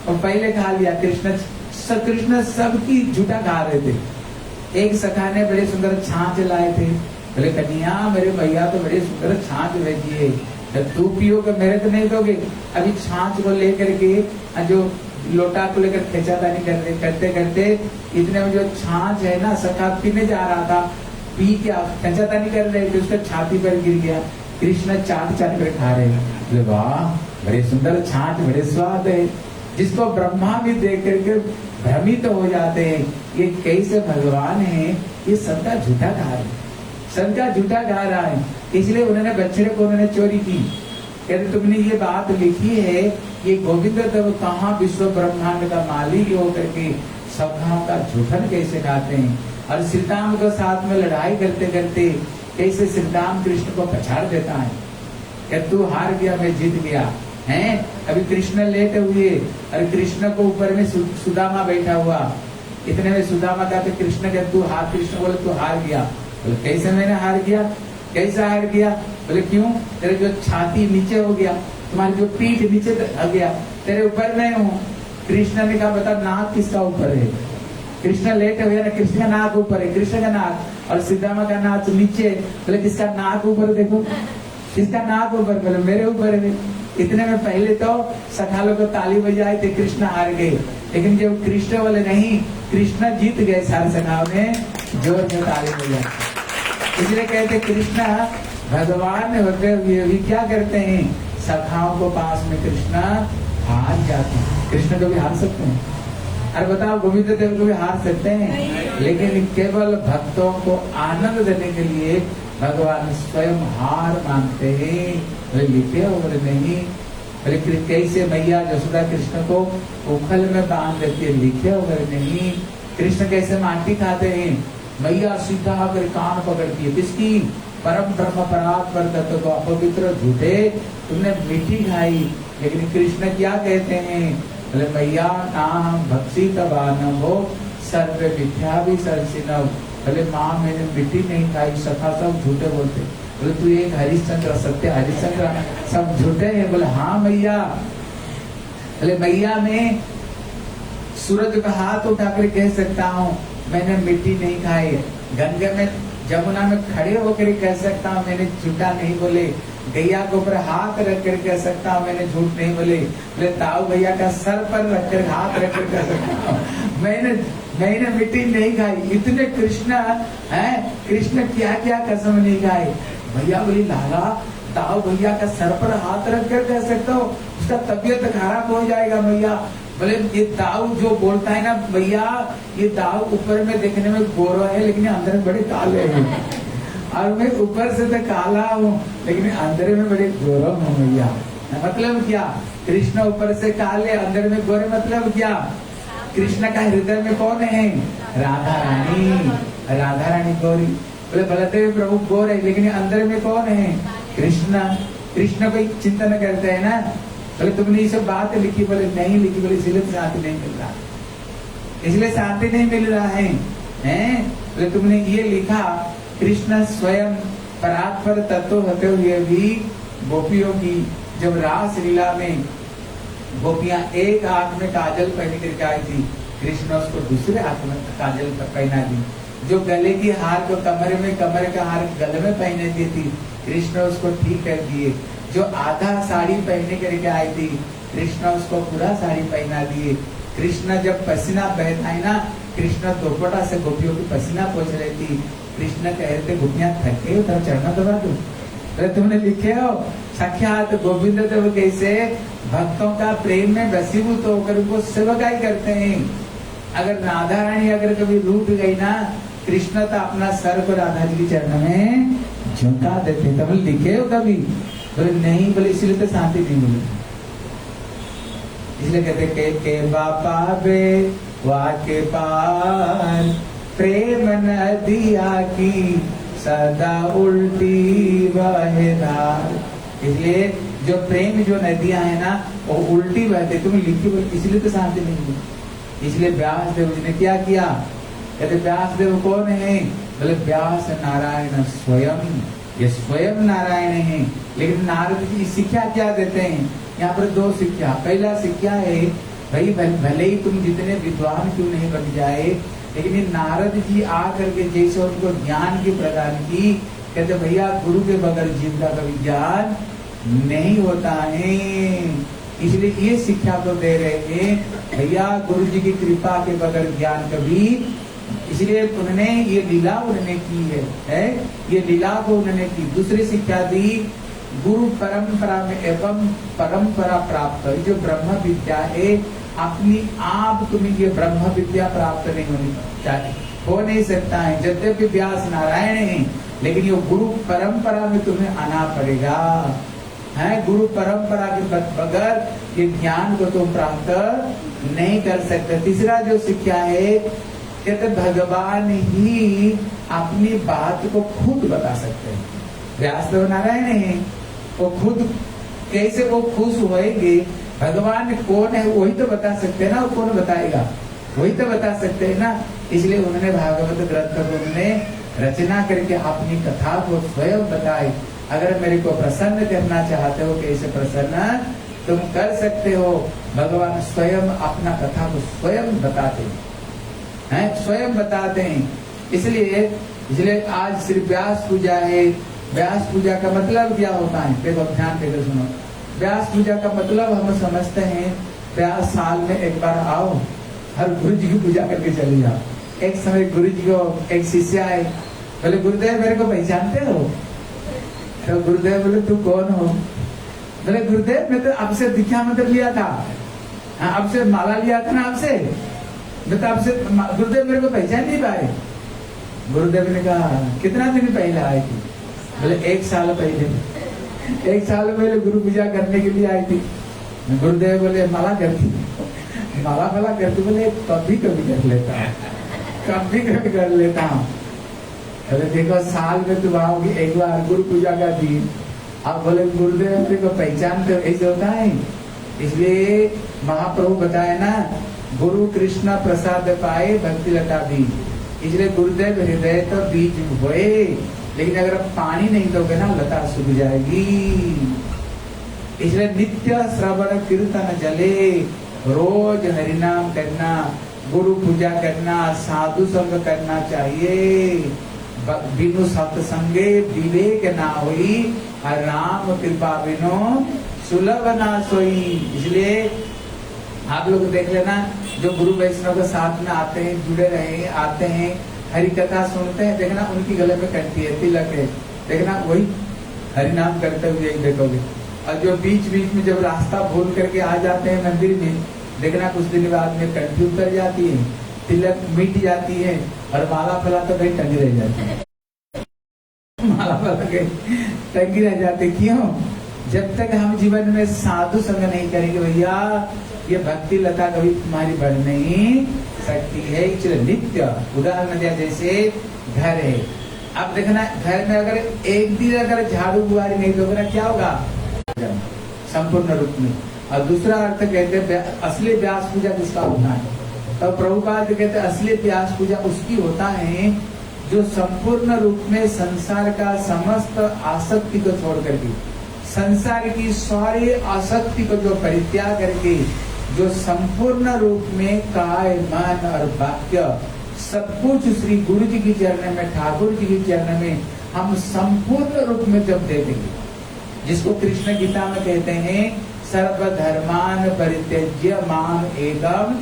और पहले खा लिया। कृष्ण सबकी झूठा खा रहे थे। एक सखा ने बड़े सुंदर छाछ लाए थे, बोले कन्या मेरे मैया तो बड़े सुंदर छाछ भेजी है, तू पियो कि मेरे तो नहीं दोगे। अभी छाछ को लेकर के जो लोटा को लेकर खेचातानी करते करते इतने में जो छाछ है ना सखा पीने जा रहा था, पी के खेचातानी कर रहे थे, उसका छाती पर गिर गया। कृष्ण चाट चाट कर खा रहे हैं, वाह बड़े सुंदर छाछ, बड़े स्वाद है, जिसको ब्रह्मा भी देख करके भ्रमित हो जाते हैं। ये कैसे भगवान है? ये सबका झूठा खा रहे, सबका झूठा खा रहा है। इसलिए उन्होंने बछड़े को उन्होंने चोरी की। कहते तुमने ये बात लिखी है, ये गोविंद देव कहाँ विश्व ब्रह्मांड का मालिक होकर के सखाओं का झूठन कैसे खाते हैं? और श्री राम के साथ में लड़ाई करते करते कैसे श्री राम कृष्ण को पछाड़ देता है कि तू हार गया मैं जीत गया है। अभी कृष्ण लेटे हुए और कृष्ण को ऊपर में सुदामा बैठा हुआ, इतने में सुदामा का तो कृष्ण के तू हार, कृष्ण बोले तू हार गया। बोले कैसे मैंने हार गया? कैसा हार गया? बोले क्यों? तेरे जो छाती नीचे हो गया, तुम्हारी जो पीठ नीचे आ गया, तेरे ऊपर नहीं हूँ। कृष्ण ने कहा बता नाक किसका ऊपर है? कृष्ण लेटे हुए ना, कृष्ण का नाक ऊपर है, कृष्ण का नाक, और सुदामा का नाक नीचे। बोले किसका नाक ऊपर? देखो किसका नाक ऊपर? बोले मेरे ऊपर है। इतने में पहले तो सखालों को ताली बजाई थे, कृष्ण हार गए, लेकिन जब कृष्ण बोले नहीं कृष्ण जीत गए, सारे सखाओं ने जोर से ताली बजाई। इसलिए कहते कृष्ण भगवान होते हुए भी क्या करते हैं? सखाओं को पास में कृष्ण हार जाते हैं। कृष्ण को भी हार सकते हैं? अरे बताओ गोविंद देव को भी हार सकते हैं? लेकिन केवल भक्तों को आनंद देने के लिए भगवान स्वयं हार मानते हैं, लिखे और नहीं। कैसे मैया यशोदा कृष्ण को उखल में बांध देती है, लिखे और नहीं। कृष्ण कैसे माटी खाते हैं? मैया सीधा होकर कान पकड़ती है, किसकी? परम ब्रह्म परात्पर तत्व को, अपवित्र झूठे तुमने मीठी खाई। लेकिन कृष्ण क्या कहते हैं? बोले मैया नाम भक्सी तबानम हो सर्व मिथ्या भी सरसिनव। बोले माँ मैंने मिट्टी नहीं खाई, सखा सब झूठे बोलते। बोले तू एक हरिश्चंद्र, सत्य हरिश्चंद्र सब झूठे हैं? बोले हाँ मैया। बोले मैया मैं सूरज का हाथ उठाकर कह सकता हूँ मैंने मिट्टी नहीं खाई, गंगा में जमुना में खड़े होकर कह सकता हूँ मैंने झूठा नहीं बोले, गैया के ऊपर हाथ रख कर कह सकता हूँ मैंने झूठ नहीं बोले, बोले ताऊ भैया का सर पर रखकर हाथ रख कर कह सकता हूँ मैंने मिट्टी नहीं खाई। इतने कृष्ण है, कृष्ण क्या क्या कसम नहीं खाए। भैया बोली लाला दाऊ भैया का सर पर हाथ रख कर कह सकता हो उसका तबीयत खराब हो जाएगा भैया। बोले ये दाऊ जो बोलता है ना भैया, ये दाऊ ऊपर में देखने में गोरा है लेकिन अंदर में बड़े काले हैं, और मैं ऊपर से तो काला हूँ लेकिन अंदर में बड़े गोरा हूँ भैया। मतलब क्या? कृष्ण ऊपर से काले अंदर में गोरे, मतलब क्या? कृष्ण का हृदय में कौन है? राधा रानी। राधा रानी गौरी। बोले बलदेव प्रभु गोरे लेकिन अंदर में कौन है? कृष्ण। कृष्ण को चिंतन करते हैं ना। बोले तुमने ये सब बात लिखी? बोले नहीं लिखी। बोले इसलिए शांति नहीं मिल रहा, इसलिए शांति नहीं मिल रहा है, हैं? बोले तुमने ये लिखा कृष्ण स्वयं परात्पर तत्व होते हुए भी गोपियों की जब रास लीला में गोपियां एक आंख में काजल पहन करके आई थी, कृष्ण उसको दूसरे आंख में काजल पहना दी। जो गले की हार को कमर का हार गले में पहने दी थी, कृष्ण उसको ठीक कर दिए। जो आधा साड़ी पहने करके आई थी, कृष्ण उसको पूरा साड़ी पहना दिए। कृष्ण जब पसीना बहता है ना, कृष्ण दोपटा से गोपियों की पसीना पोंछ रही थी। कृष्ण कह रहे थे गोपियां थके हो तब चढ़ना दबा दो। अरे तुमने लिखे हो साक्षात गोविंद देव कैसे भक्तों का प्रेम में वसीभूत होकर उनको सेवकाई करते हैं। अगर राधा रानी अगर कभी रूठ गई ना, कृष्ण तो अपना सर को राधा जी के चरण में झुका देते। तब लिखे हो कभी? बोले नहीं। बोले इसलिए तो शांति नहीं मिली। इसलिए कहते के बापा बे वाके पार प्रेम नदिया की सदा उल्टी बहेदार। इसलिए जो प्रेम जो नदियां है ना वो उल्टी बहते। तुम लिखी बोले इसलिए तो शांति नहीं मिली। इसलिए व्यास देव जी ने क्या किया? कहते व्यास देव कौन है? बोले व्यास नारायण स्वयं। ये स्वयं नारायण है। लेकिन नारद जी शिक्षा क्या देते हैं? यहाँ पर दो शिक्षा। पहला शिक्षा है भाई भले ही तुम जितने विद्वान क्यों नहीं बन जाए, लेकिन ये नारद जी आकर के जैसे उनको ज्ञान की प्रदान की, कहते भैया गुरु के बगैर जीव का कभी ज्ञान नहीं होता है। इसलिए ये शिक्षा को दे रहे हैं भैया गुरु जी की कृपा के बगैर ज्ञान कभी। इसलिए उन्होंने ये लीला उन्होंने की है ये लीला को उन्होंने की। दूसरी शिक्षा दी गुरु परंपरा में एवं परंपरा प्राप्त। जो ब्रह्म विद्या है अपनी आप तुम्हें ये ब्रह्म विद्या प्राप्त नहीं होनी चाहिए, हो नहीं सकता है। यद्यपि व्यास नारायण है लेकिन ये गुरु परंपरा में तुम्हें आना पड़ेगा, है। गुरु परंपरा के बगैर ये ज्ञान को तुम प्राप्त नहीं कर सकते। तीसरा जो शिक्षा है कहते भगवान ही अपनी बात को खुद बता सकते हैं। व्यास देव नारायण है, वो खुद कैसे वो खुश होएंगे? भगवान कौन है वही तो बता सकते हैं ना। वो कौन बताएगा? वही तो बता सकते हैं ना। इसलिए उन्होंने भागवत ग्रंथ को उन्होंने रचना करके अपनी कथा को स्वयं बताई। अगर मेरे को प्रसन्न करना चाहते हो कैसे प्रसन्न तुम कर सकते हो, भगवान स्वयं अपना कथा को स्वयं बताते हैं, स्वयं बताते हैं। इसलिए आज सिर्फ व्यास पूजा है। व्यास पूजा का मतलब क्या होता है? देखो ध्यान देकर सुनो। व्यास पूजा का मतलब हम समझते हैं व्यास साल में एक बार आओ, हर गुरु जी की पूजा करके चले जाओ। एक समय गुरु जी को एक शिष्य आए, बोले गुरुदेव मेरे को पहचानते हो? तो गुरुदेव बोले तू कौन हो? बोले गुरुदेव मैं तो आपसे दीक्षा मंत्र लिया था, आपसे माला लिया था ना आपसे, मैं तो आपसे गुरुदेव मेरे को पहचान नहीं पाए। गुरुदेव ने कहा कितना दिन पहले आए थे? बोले 1 साल पहले। 1 साल पहले गुरु पूजा करने के लिए आई थी। गुरुदेव बोले माला करती? माला करती? बोले कभी कभी कर लेता हूँ, कभी कभी कर लेता हूँ। अरे देखो साल में तुम आओगी एक बार गुरु पूजा का दिन, आप बोले गुरुदेव मेरे को पहचानते हो? ऐसे होता है। इसलिए महाप्रभु बताए ना गुरु कृष्ण प्रसाद पाए भक्ति लता बीज। इसलिए गुरुदेव हृदय तो बीज हुए, लेकिन अगर पानी नहीं दोगे ना लता सूख जाएगी। इसलिए नित्य श्रवण कीर्तन जले, रोज हरिनाम करना, गुरु पूजा करना, साधु संग करना चाहिए। बिनु सत्संगे विवेक ना होई, राम कृपा बिनु सुलभ ना सोई। इसलिए आप लोग देख लेना जो गुरु वैष्णव के साथ में आते हैं, जुड़े रहे आते हैं, हरि कथा सुनते हैं, देखना उनकी गले में कंठी है, तिलक है, देखना वही हरि नाम करते हुए यही देखोगे। और जो बीच बीच में जब रास्ता भूल करके आ जाते हैं मंदिर में, देखना कुछ दिन बाद में कंठी उतर जाती है, तिलक मिट जाती है और माला फला तो कहीं टंगी रह जाती है। माला फला कहीं टंगी रह जाती। क्यों? जब तक हम जीवन में साधु संग नहीं करेंगे भैया, ये भक्ति लता कभी तुम्हारी बढ़ नहीं सकती है। इसलिए नित्य उदाहरण दिया, जैसे घर है। अब देखना घर में अगर एक दिन अगर झाड़ू बुआरी नहीं दोगे ना, क्या होगा? संपूर्ण रूप में। और दूसरा अर्थ कहते हैं असली व्यास पूजा किसका होता है? तो प्रभुपाद कहते हैं असली व्यास पूजा उसकी होता है जो संपूर्ण रूप में संसार का समस्त आसक्ति को छोड़ करके, संसार की सारी आसक्ति को जो परित्याग करके, जो संपूर्ण रूप में काय मन और वाक्य सब कुछ श्री गुरु जी की चरण में, ठाकुर जी की चरण में हम संपूर्ण रूप में जब दे देंगे, जिसको कृष्ण गीता में कहते हैं सर्वधर्मान परित्यज्य माम एकम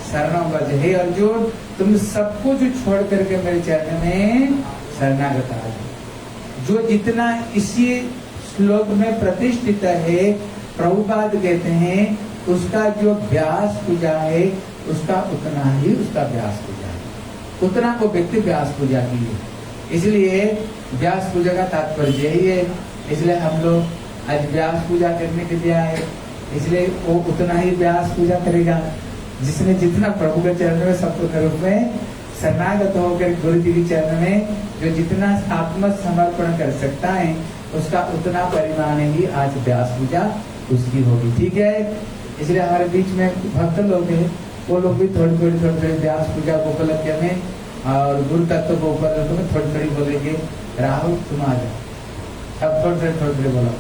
शरणं व्रज। हे अर्जुन, तुम सब कुछ छोड़ करके मेरे चरण में शरणागत आ जाओ। जो जितना इसी श्लोक में प्रतिष्ठित है, प्रभुपाद कहते हैं उसका जो व्यास पूजा है उसका उतना ही उसका व्यास पूजा है, उतना को व्यक्ति व्यास पूजा की है। इसलिए व्यास पूजा का तात्पर्य यही है। इसलिए हम लोग आज व्यास पूजा करने के लिए आए, इसलिए वो उतना ही व्यास पूजा करेगा जिसने जितना प्रभु के चरण में संपूर्ण रूप में शरणागत होकर गुरु जी के चरण में जो जितना आत्मसमर्पण कर सकता है, उसका उतना परिमाण ही आज व्यास पूजा उसकी होगी। ठीक है? इसलिए हमारे बीच में भक्त लोग हैं, वो लोग भी थोड़ी थोड़ी व्यास पूजा गोपलक्ष्य में और गुरु तत्व गोपलक्ष्य में थोड़ी थोड़ी बोलेंगे। राहुल तुम आ जाओ, सब थोड़ी थोड़ी बोलो।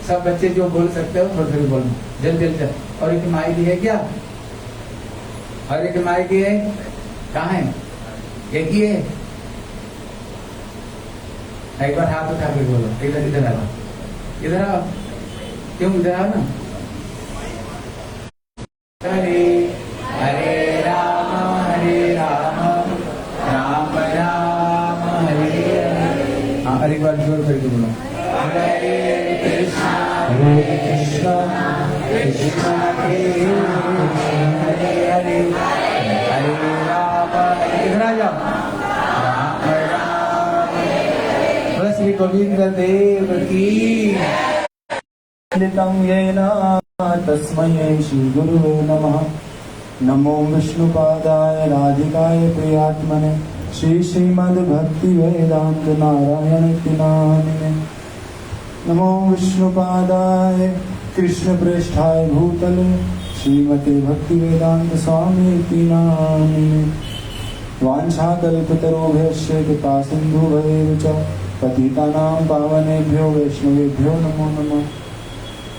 सब बच्चे जो बोल सकते हो थोड़ी थोड़ी बोलना, जल्दी जल्दी। और एक माइक है क्या? और एक माइक है, कहाँ है? एक ही है। एक बार हाथ उठा के बोलो, इधर इधर आओ, इधर आओ। क्यों इधर आओ ना? हरे हरे राम राम राम हरे हरे। हाँ, एक बार जोर करके बोलो, हरे कृष्णा कृष्णा कृष्णा हरे हरे हरे राम। इधर आ जाओ, राम राम। श्री गोविंद देव की। येन तस्मै श्री गुरुवे नमः। नमो विष्णुपादाय राधिकाय प्रियात्मने श्री श्रीमद्भक्ति वेदांत नारायण नामिने। नमो विष्णुपादाय कृष्ण प्रेष्ठाय भूतले श्रीमते भक्ति वेदांत स्वामी नामिने। वाञ्छाकल्पतरुभ्यश्च कृपा सिन्धुभ्यैव च पतितानां पावनेभ्यो वैष्णवेभ्यो नमो नमः।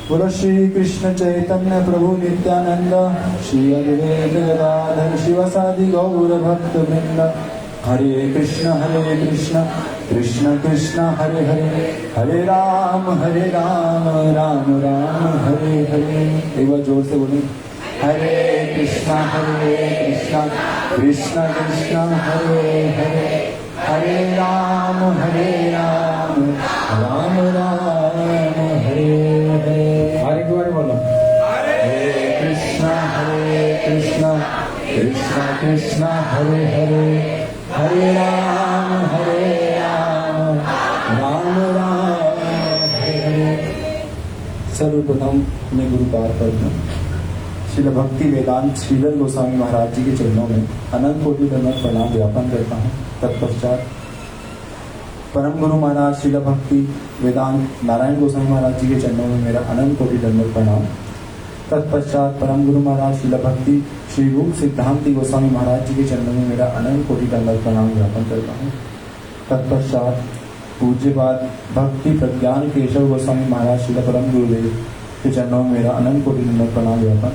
बोलो श्री कृष्ण चैतन्य प्रभु नित्यानंद श्री अद्वैत गदाधर शिवसादि गौर भक्त वृंद। हरे कृष्ण कृष्ण कृष्ण हरे हरे, हरे राम राम राम हरे हरे। एक बार जोर से बोलें, हरे कृष्ण कृष्ण कृष्ण हरे हरे, हरे राम राम राम हरे हरे। हरे एक बार बोलो, हरे कृष्ण कृष्ण कृष्ण हरे हरे, हरे राम राम राम हरे हरे। सर्वप्रथम मैं गुरु पाद श्रील भक्ति वेदांत श्रीधर गोस्वामी महाराज जी के चरणों में अनंत कोटि दंडवत प्रणाम ज्ञापन करता हूँ। तत्पश्चात परम गुरु महाराज श्रील भक्ति वेदांत नारायण गोस्वामी महाराज जी के चरणों में मेरा अनंत कोटि दंडवत प्रणाम। तत्पश्चात परम गुरु महाराज श्रील भक्ति श्री रूप सिद्धांति गोस्वामी महाराज जी के चरणों में मेरा अनंत कोटि दंडवत प्रणाम ज्ञापन करता हूँ। तत्पश्चात पूज्यपाद भक्ति प्रज्ञान केशव गोस्वामी महाराज श्रील परम गुरुदेव के चरणों में मेरा अनंत कोटि दंडवत प्रणाम ज्ञापन।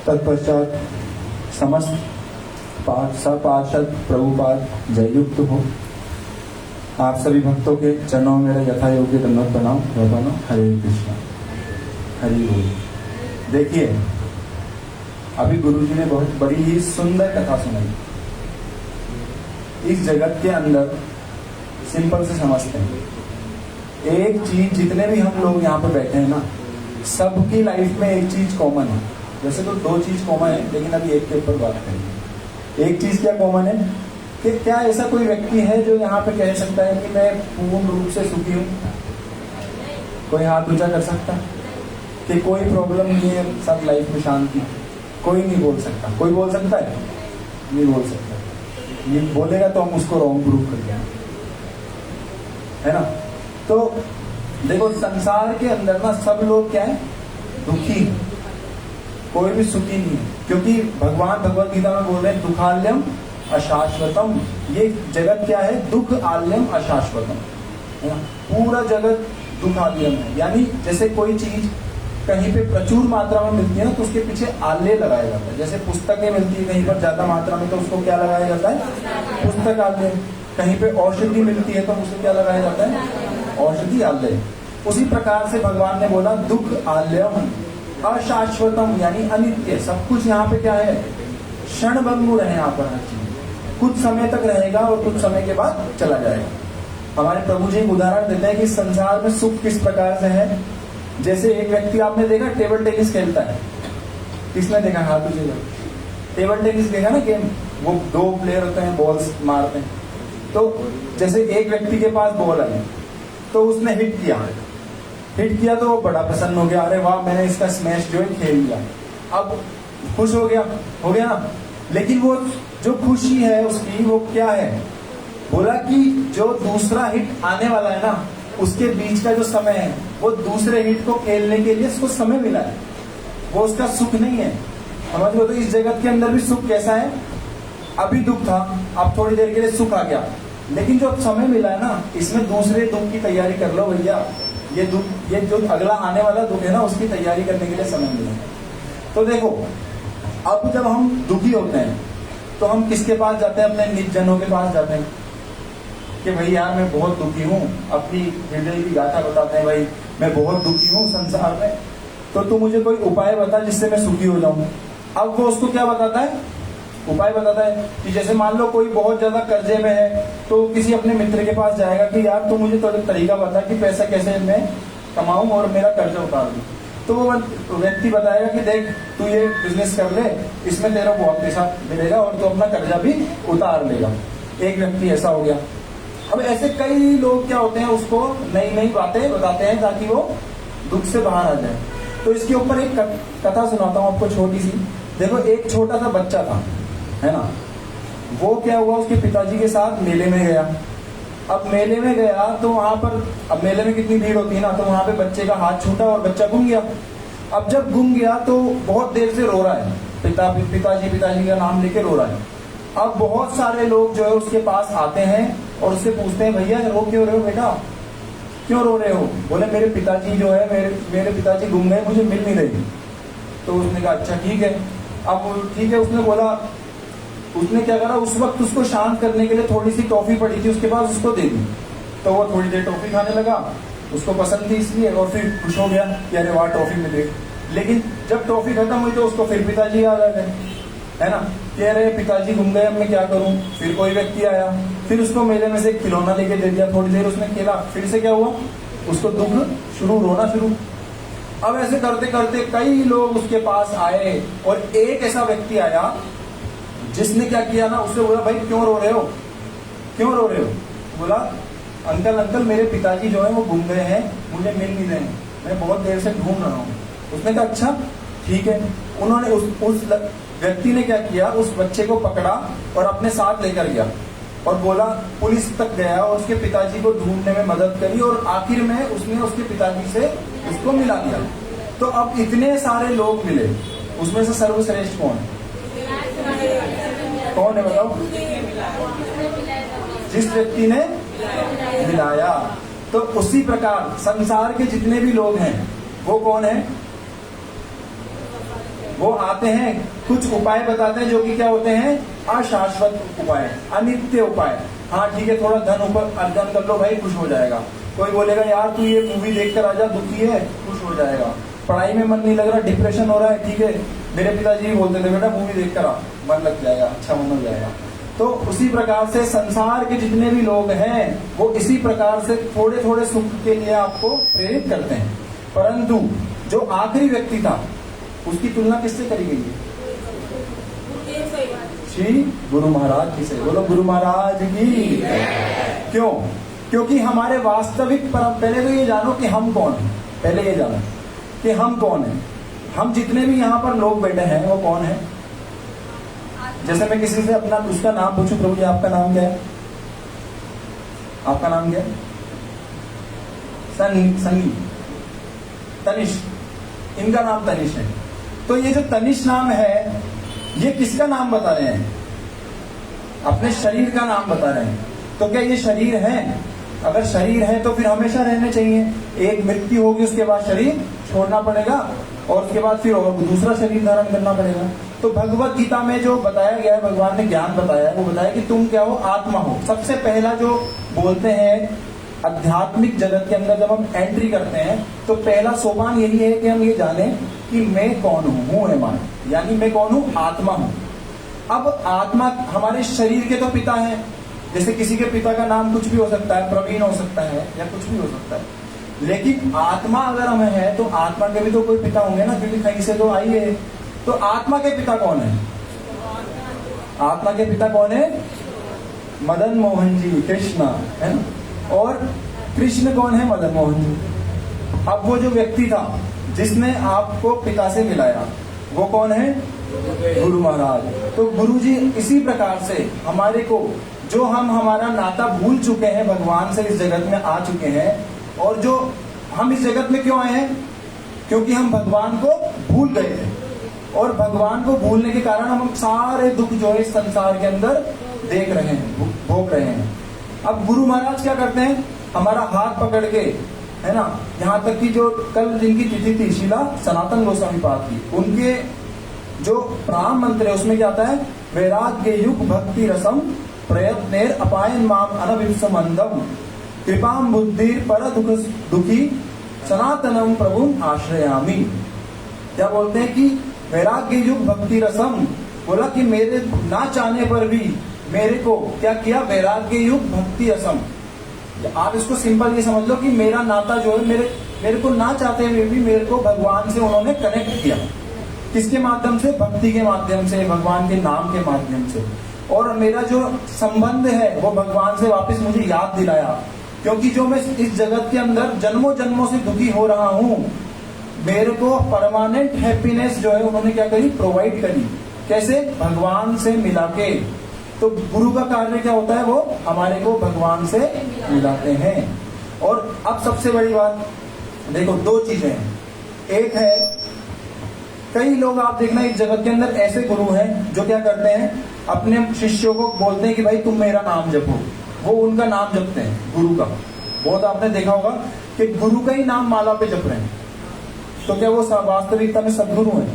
तत्पश्चात समस्त सपार्षद प्रभुपाद जययुक्त हो आप सभी भक्तों के चरणों में मेरा यथा योग्य दंडवत प्रणाम ज्ञापन। हरे कृष्ण हरि बोल। देखिए, अभी गुरु जी ने बहुत बड़ी ही सुंदर कथा सुनाई। इस जगत के अंदर सिंपल से समझते हैं, एक चीज, जितने भी हम लोग यहाँ पे बैठे हैं ना, सबकी लाइफ में एक चीज कॉमन है। वैसे तो दो चीज कॉमन है, लेकिन अभी एक के ऊपर बात करेंगे। एक चीज क्या कॉमन है कि क्या ऐसा कोई व्यक्ति है जो यहाँ पे कह सकता है कि मैं पूर्ण रूप से सुखी हूँ? कोई हाथ ऊंचा कर सकता कि कोई प्रॉब्लम नहीं है, सब लाइफ में शांति? कोई नहीं बोल सकता। कोई बोल सकता है? नहीं बोल सकता। ये बोलेगा तो हम उसको रॉन्ग प्रूव कर देंगे, है ना। तो देखो, संसार के अंदर ना सब लोग क्या है, दुखी, कोई भी सुखी नहीं है। क्योंकि भगवान भगवत गीता में बोल रहे हैं दुखाल्यम अशाश्वतम। ये जगत क्या है? दुख आल्यम अशाश्वतम, है ना। पूरा जगत दुखाल्यम है। यानी जैसे कोई चीज कहीं पे प्रचुर मात्रा में मिलती है ना, तो उसके पीछे आल्य लगाया जाता है। जैसे पुस्तकें मिलती है कहीं पर ज्यादा मात्रा में, तो उसको क्या लगाया जाता है? पुस्तक आल्य। कहीं पे औषधि मिलती है तो उसे क्या लगाया जाता है? औषधि आल्य। उसी प्रकार से भगवान ने बोला दुख आल्यम अशाश्वतम, यानी अनित्य। सब कुछ यहाँ पे क्या है? क्षणभंगुर है। यहाँ पर हर चीज कुछ समय तक रहेगा और कुछ समय के बाद चला जाएगा। हमारे प्रभु जी एक उदाहरण देते हैं कि संसार में सुख किस प्रकार से है। जैसे एक व्यक्ति, आपने देखा टेबल टेनिस खेलता है? किसने देखा? हाथ ऊंचा। टेबल टेनिस देखा ना गेम? वो दो प्लेयर होते हैं, बॉल्स मारते हैं। तो जैसे एक व्यक्ति के पास बॉल आई तो उसने हिट किया तो वो बड़ा प्रसन्न हो गया, अरे वाह मैंने इसका स्मैश जो है खेल लिया। अब खुश हो गया ना। लेकिन वो जो खुशी है उसकी, वो क्या है? बोला कि जो दूसरा हिट आने वाला है ना, उसके बीच का जो समय है, वो दूसरे हिट को खेलने के लिए उसको समय मिला है, वो उसका सुख नहीं है। समझ लो। तो इस जगत के अंदर भी सुख कैसा है? अभी दुख था, अब थोड़ी देर के लिए सुख आ गया, लेकिन जो समय मिला है ना, इसमें दूसरे दुख की तैयारी कर लो भैया। ये दुख, ये जो अगला आने वाला दुख है ना, उसकी तैयारी करने के लिए समय मिला। तो देखो, अब जब हम दुखी होते हैं तो हम किसके पास जाते हैं? अपने निज जनों के पास जाते हैं कि भाई यार मैं बहुत दुखी हूँ। अपनी हृदय की गाथा बताते हैं, भाई मैं बहुत दुखी हूँ संसार में, तो तू मुझे कोई उपाय बता जिससे मैं सुखी हो जाऊं। अब वो उसको क्या बताता है? उपाय बताता है कि जैसे मान लो कोई बहुत ज्यादा कर्जे में है, तो किसी अपने मित्र के पास जाएगा कि यार तू मुझे थोड़ा तरीका बता कि पैसा कैसे मैं कमाऊं और मेरा कर्जा उतार दूं। तो वो व्यक्ति बताएगा कि देख तू ये बिजनेस कर ले, इसमें तेरा बहुत पैसा मिलेगा और तू अपना कर्जा भी उतार लेगा। एक व्यक्ति ऐसा हो गया। अब ऐसे कई लोग क्या होते हैं, उसको नई नई बातें बताते हैं ताकि वो दुख से बाहर आ जाए। तो इसके ऊपर एक कथा सुनाता हूँ आपको, छोटी सी। देखो, एक छोटा सा बच्चा था, है ना। वो क्या हुआ, उसके पिताजी के साथ मेले में गया। अब मेले में गया तो वहां पर, अब मेले में कितनी भीड़ होती है ना, तो वहां पे बच्चे का हाथ छूटा और बच्चा गुम गया। अब जब गुम गया तो बहुत देर से रो रहा है, पिताजी का नाम लेके रो रहा है। अब बहुत सारे लोग जो है उसके पास आते हैं और उससे पूछते हैं, भैया रो क्यों रहे हो बेटा, क्यों रो रहे हो? बोले मेरे पिताजी जो है, मेरे पिताजी गुम गए, मुझे मिल नहीं रही। तो उसने कहा अच्छा ठीक है। अब ठीक है, उसने बोला, उसने क्या करा, उस वक्त उसको शांत करने के लिए थोड़ी सी टॉफी पड़ी थी उसके पास, उसको दे दी। तो वो थोड़ी देर टॉफी खाने लगा, उसको पसंद थी इसलिए, और फिर खुश हो गया कि अरे वाह टॉफी मिल गई। लेकिन जब टॉफी खत्म हुई तो उसको फिर पिताजी याद आ गए, है ना, कि अरे पिताजी घूम गए, अब मैं क्या करूं। फिर कोई व्यक्ति आया, फिर उसको मेले में से एक खिलौना लेके दे दिया। थोड़ी देर उसने खेला, फिर से क्या हुआ, उसको दुख शुरू, रोना शुरू। अब ऐसे करते करते कई लोग उसके पास आए और एक ऐसा व्यक्ति आया जिसने क्या किया ना, उससे बोला भाई क्यों रो रहे हो, क्यों रो रहे हो? बोला अंकल मेरे पिताजी जो है वो गुम गए हैं, मुझे मिल नहीं रहे हैं, मैं बहुत देर से ढूंढ रहा हूँ। उसने कहा अच्छा ठीक है। उन्होंने उस व्यक्ति ने क्या किया, उस बच्चे को पकड़ा और अपने साथ लेकर गया और बोला, पुलिस तक गया और उसके पिताजी को ढूंढने में मदद करी और आखिर में उसने उसके पिताजी से उसको मिला दिया। तो अब इतने सारे लोग मिले, उसमें से सर्वश्रेष्ठ कौन है? कौन है बताओ? जिस व्यक्ति ने मिलाया। तो उसी प्रकार संसार के जितने भी लोग हैं वो कौन है? वो आते हैं, कुछ उपाय बताते हैं जो कि क्या होते हैं, अशाश्वत उपाय, अनित्य उपाय। हाँ ठीक है, थोड़ा धन ऊपर अर्जन कर लो भाई, खुश हो जाएगा। कोई बोलेगा यार तू ये मूवी देखकर आजा, दुखी है, खुश हो जाएगा। पढ़ाई में मन नहीं लग रहा, डिप्रेशन हो रहा है, ठीक है, मेरे पिताजी भी बोलते थे बेटा मूवी देखकर आ, मन लग जाएगा, अच्छा मन हो जाएगा। तो उसी प्रकार से संसार के जितने भी लोग हैं वो इसी प्रकार से थोड़े थोड़े सुख के लिए आपको प्रेरित करते हैं, परंतु जो आखिरी व्यक्ति था उसकी तुलना किससे करी गई है? श्री गुरु महाराज जी से। बोलो गुरु महाराज की। क्यों? क्योंकि हमारे वास्तविक परम, पहले तो ये जानो कि हम कौन है, पहले ये जानो कि हम कौन है। हम जितने भी यहाँ पर लोग बैठे हैं वो कौन है? जैसे मैं किसी से अपना उसका नाम पूछूं, प्रभु जी आपका नाम क्या है? आपका नाम क्या है? सनी, तनिष्क, इनका नाम तनिष्क है। तो ये जो तनिष्क नाम है ये किसका नाम बता रहे हैं? अपने शरीर का नाम बता रहे हैं। तो क्या ये शरीर है? अगर शरीर है तो फिर हमेशा रहने चाहिए। एक मृत्यु होगी उसके बाद शरीर छोड़ना पड़ेगा और उसके बाद फिर और दूसरा शरीर धारण करना पड़ेगा। तो भगवत गीता में जो बताया गया है, भगवान ने ज्ञान बताया है, वो बताया कि तुम क्या हो? आत्मा हो। सबसे पहला जो बोलते हैं आध्यात्मिक जगत के अंदर जब हम एंट्री करते हैं तो पहला सोपान यही है कि हम ये जाने कि मैं कौन हूँ एम, यानी मैं कौन हूँ? आत्मा हूँ। अब आत्मा हमारे शरीर के तो पिता है, जैसे किसी के पिता का नाम कुछ भी हो सकता है, प्रवीण हो सकता है या कुछ भी हो सकता है, लेकिन आत्मा अगर हमें है तो आत्मा के भी तो कोई पिता होंगे ना, क्योंकि कहीं से तो आई है। तो आत्मा के पिता कौन है? आत्मा के पिता कौन है? मदन मोहन जी, कृष्ण है ना। और कृष्ण कौन है? मदन मोहन जी। अब वो जो व्यक्ति था जिसने आपको पिता से मिलाया वो कौन है? गुरु महाराज। तो गुरु जी इसी प्रकार से हमारे को, जो हम हमारा नाता भूल चुके हैं भगवान से, इस जगत में आ चुके हैं, और जो हम इस जगत में क्यों आए हैं? क्योंकि हम भगवान को भूल गए थे, और भगवान को भूलने के कारण हम सारे दुख जो है इस संसार के अंदर देख रहे हैं, भोग रहे हैं। अब गुरु महाराज क्या करते हैं? हमारा हाथ पकड़ के, है ना, यहाँ तक कि जो कल जिनकी तिथि थी शीला सनातन गोस्वामी पाद की, उनके जो प्राण मंत्र है उसमें क्या आता है? वैराग्य युग भक्ति रसम प्रयत्नेर अपायन माम अनविसमंदम कृपाम बुद्धिर पर दुखी सनातनम प्रभु आश्रयामी। क्या बोलते हैं कि वैराग्य युग भक्ति रसम, बोला कि मेरे ना चाहने पर भी मेरे को क्या किया? वैराग्य युग भक्ति रसम। आप इसको सिंपल ये समझ लो कि मेरा नाता जो है, मेरे को ना चाहते हुए भी मेरे को भगवान से उन्होंने कनेक्ट किया। किसके माध्यम से? भक्ति के माध्यम से, भगवान के नाम के माध्यम से। और मेरा जो संबंध है वो भगवान से वापस मुझे याद दिलाया, क्योंकि जो मैं इस जगत के अंदर जन्मों जन्मों से दुखी हो रहा हूँ, मेरे को परमानेंट हैप्पीनेस जो है उन्होंने क्या करी? प्रोवाइड करी। कैसे? भगवान से मिला के। तो गुरु का कार्य क्या होता है? वो हमारे को भगवान से मिलाते हैं। और अब सबसे बड़ी बात देखो, दो चीजें हैं। एक है, कई लोग आप देखना इस जगत के अंदर ऐसे गुरु हैं जो क्या करते हैं? अपने शिष्यों को बोलते हैं कि भाई तुम मेरा नाम जपो। वो उनका नाम जपते हैं गुरु का। बहुत आपने देखा होगा कि गुरु का ही नाम माला पे जप रहे हैं। तो क्या वो वास्तविकता में सदगुरु है?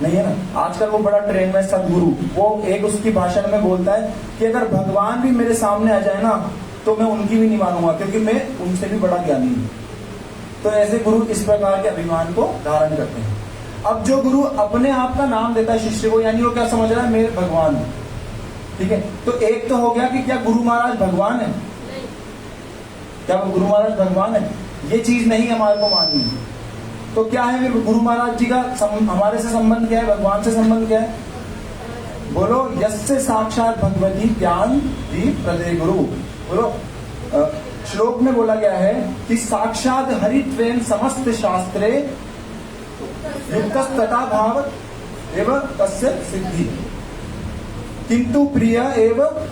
नहीं है ना। आजकल वो बड़ा ट्रेंड में सदगुरु, वो एक उसकी भाषण में बोलता है कि अगर भगवान भी मेरे सामने आ जाए ना तो मैं उनकी भी नहीं मानूंगा, क्योंकि मैं उनसे भी बड़ा ज्ञानी हूं। तो ऐसे गुरु इस प्रकार के अभिमान को धारण करते हैं। अब जो गुरु अपने आप का नाम देता है शिष्य को, यानी वो क्या समझ रहा है? मेरे भगवान है। ठीक है, तो एक तो हो गया कि क्या गुरु महाराज भगवान है? क्या वो गुरु महाराज भगवान है? ये चीज नहीं हमारे को माननी है। तो क्या है फिर गुरु महाराज जी का हमारे से संबंध क्या है? भगवान से संबंध क्या है? बोलो, यस्य साक्षात भगवती ज्ञान दीप प्रदे गुरु। बोलो, श्लोक में बोला गया है कि साक्षात हरित्वेन समस्त शास्त्रे युक्तस्तथा भाव एवं तस्य सिद्धि किंतु प्रिय एवं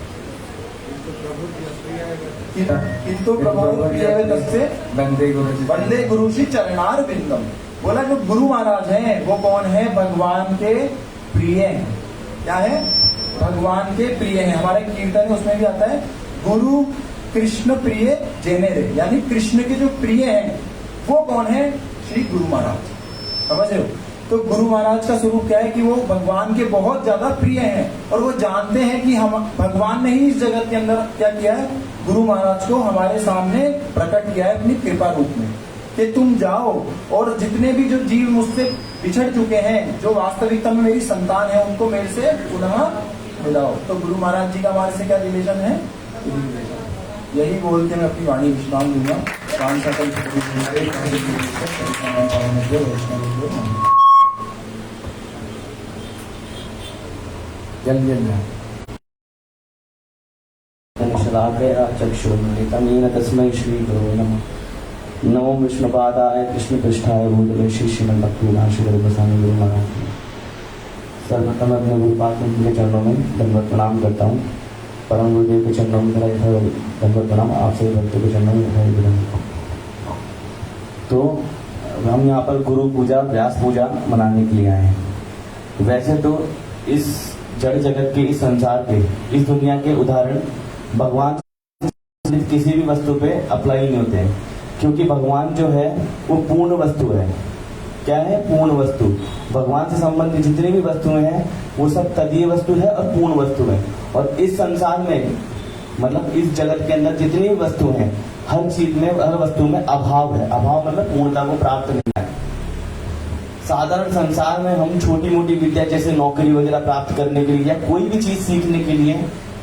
किंतु प्रभु प्रिय एवं तस्य वंदे गुरु श्री चरणार बिंदम। बोला जो गुरु महाराज हैं वो कौन है? भगवान के प्रिय हैं। क्या है? भगवान के प्रिय हैं। हमारे कीर्तन में उसमें भी आता है गुरु कृष्ण प्रिय जेनेरे, यानी कृष्ण के जो प्रिय हैं वो कौन है? श्री गुरु महाराज। समझ रहे हो? तो गुरु महाराज का स्वरूप क्या है कि वो भगवान के बहुत ज्यादा प्रिय हैं, और वो जानते हैं कि हम भगवान ने ही इस जगत के अंदर क्या किया है? गुरु महाराज को हमारे सामने प्रकट किया है अपनी कृपा रूप में कि तुम जाओ और जितने भी जो जीव मुझसे बिछड़ चुके हैं, जो वास्तविकता में मेरी संतान है, उनको मेरे से पुनः मिलाओ। तो गुरु महाराज जी का हमारे से क्या रिलेशन है? यही बोल के मैं अपनी वाणी विश्राम दूंगा। जल्दी चक्षुर्मिलितं येन तस्मै श्रीगुरवे नमः। नमो विष्णुपादाय कृष्णपृष्ठाय भूतले श्री श्रीमद्भक्तिविनाशकाय गुरु महाराज। सर्वप्रथम अपने गुरुपाद के चरणों में दंडवत प्रणाम करता हूँ। परम गुरुदेव के चरणों में दंडवत प्रणाम, आपसे भक्तों के चरणों में दिखाई दे रहा। तो हम यहाँ पर गुरु पूजा, व्यास पूजा मनाने के लिए आए हैं। वैसे तो इस जड़ जगत के, इस संसार के, इस दुनिया के उदाहरण भगवान किसी भी वस्तु पे अप्लाई नहीं होते हैं, क्योंकि भगवान जो है वो पूर्ण वस्तु है। क्या है? पूर्ण वस्तु। भगवान से संबंधित जितनी भी वस्तुएं हैं वो सब तदीय वस्तु है और पूर्ण वस्तु है। और इस संसार में, मतलब इस जगत के अंदर जितनी भी वस्तु हैं, हर चीज में, हर वस्तु में अभाव है। अभाव मतलब पूर्णता को प्राप्त नहीं है। साधारण संसार में हम छोटी मोटी विद्या जैसे नौकरी वगैरह प्राप्त करने के लिए या कोई भी चीज सीखने के लिए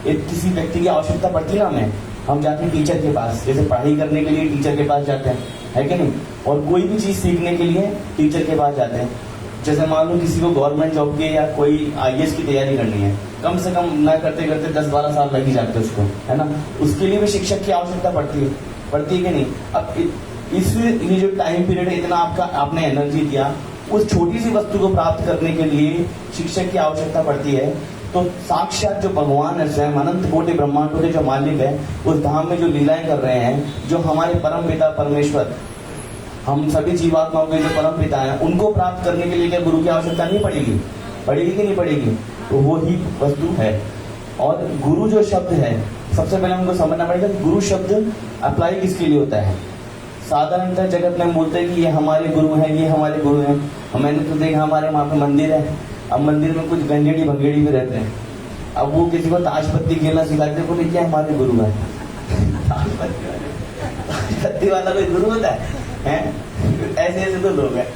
एक किसी व्यक्ति की आवश्यकता पड़ती है ना, हम जाते हैं टीचर के पास। जैसे पढ़ाई करने के लिए टीचर के पास जाते हैं, है कि नहीं? और कोई भी चीज सीखने के लिए टीचर के पास जाते हैं। जैसे मान लो किसी को गवर्नमेंट जॉब की या कोई IAS की तैयारी करनी है, कम से कम ना करते करते 10-12 साल लग ही जाते हैं उसको, है ना? उसके लिए भी शिक्षक की आवश्यकता पड़ती है कि नहीं? अब ये जो टाइम पीरियड है, इतना आपने एनर्जी दिया, उस छोटी सी वस्तु को प्राप्त करने के लिए शिक्षक की आवश्यकता पड़ती है। तो साक्षात जो भगवान है, स्वयं अनंत कोटि ब्रह्मांडों के जो मालिक है, उस धाम में जो लीलाएं कर रहे हैं, जो हमारे परम पिता परमेश्वर, हम सभी जीवात्माओं के जो परम पिता हैं, उनको प्राप्त करने के लिए क्या गुरु की आवश्यकता नहीं पड़ेगी? पड़ेगी कि नहीं पड़ेगी? तो वो ही वस्तु है। और गुरु जो शब्द है, सबसे पहले हमको समझना पड़ेगा गुरु शब्द अप्लाई किसके लिए होता है। साधारणतः जगत में बोलते हैं कि ये हमारे गुरु हैं, ये हमारे गुरु हैं। मैंने तो देखा हमारे वहाँ पे मंदिर है, अब मंदिर में कुछ गंजेड़ी भंगेड़ी भी रहते हैं। अब वो किसी को ताश पत्ती खेलना सिखाते, बोले क्या हमारे गुरु है। ताश पत्ती वाला कोई गुरु होता है? ऐसे ऐसे तो लोग हैं।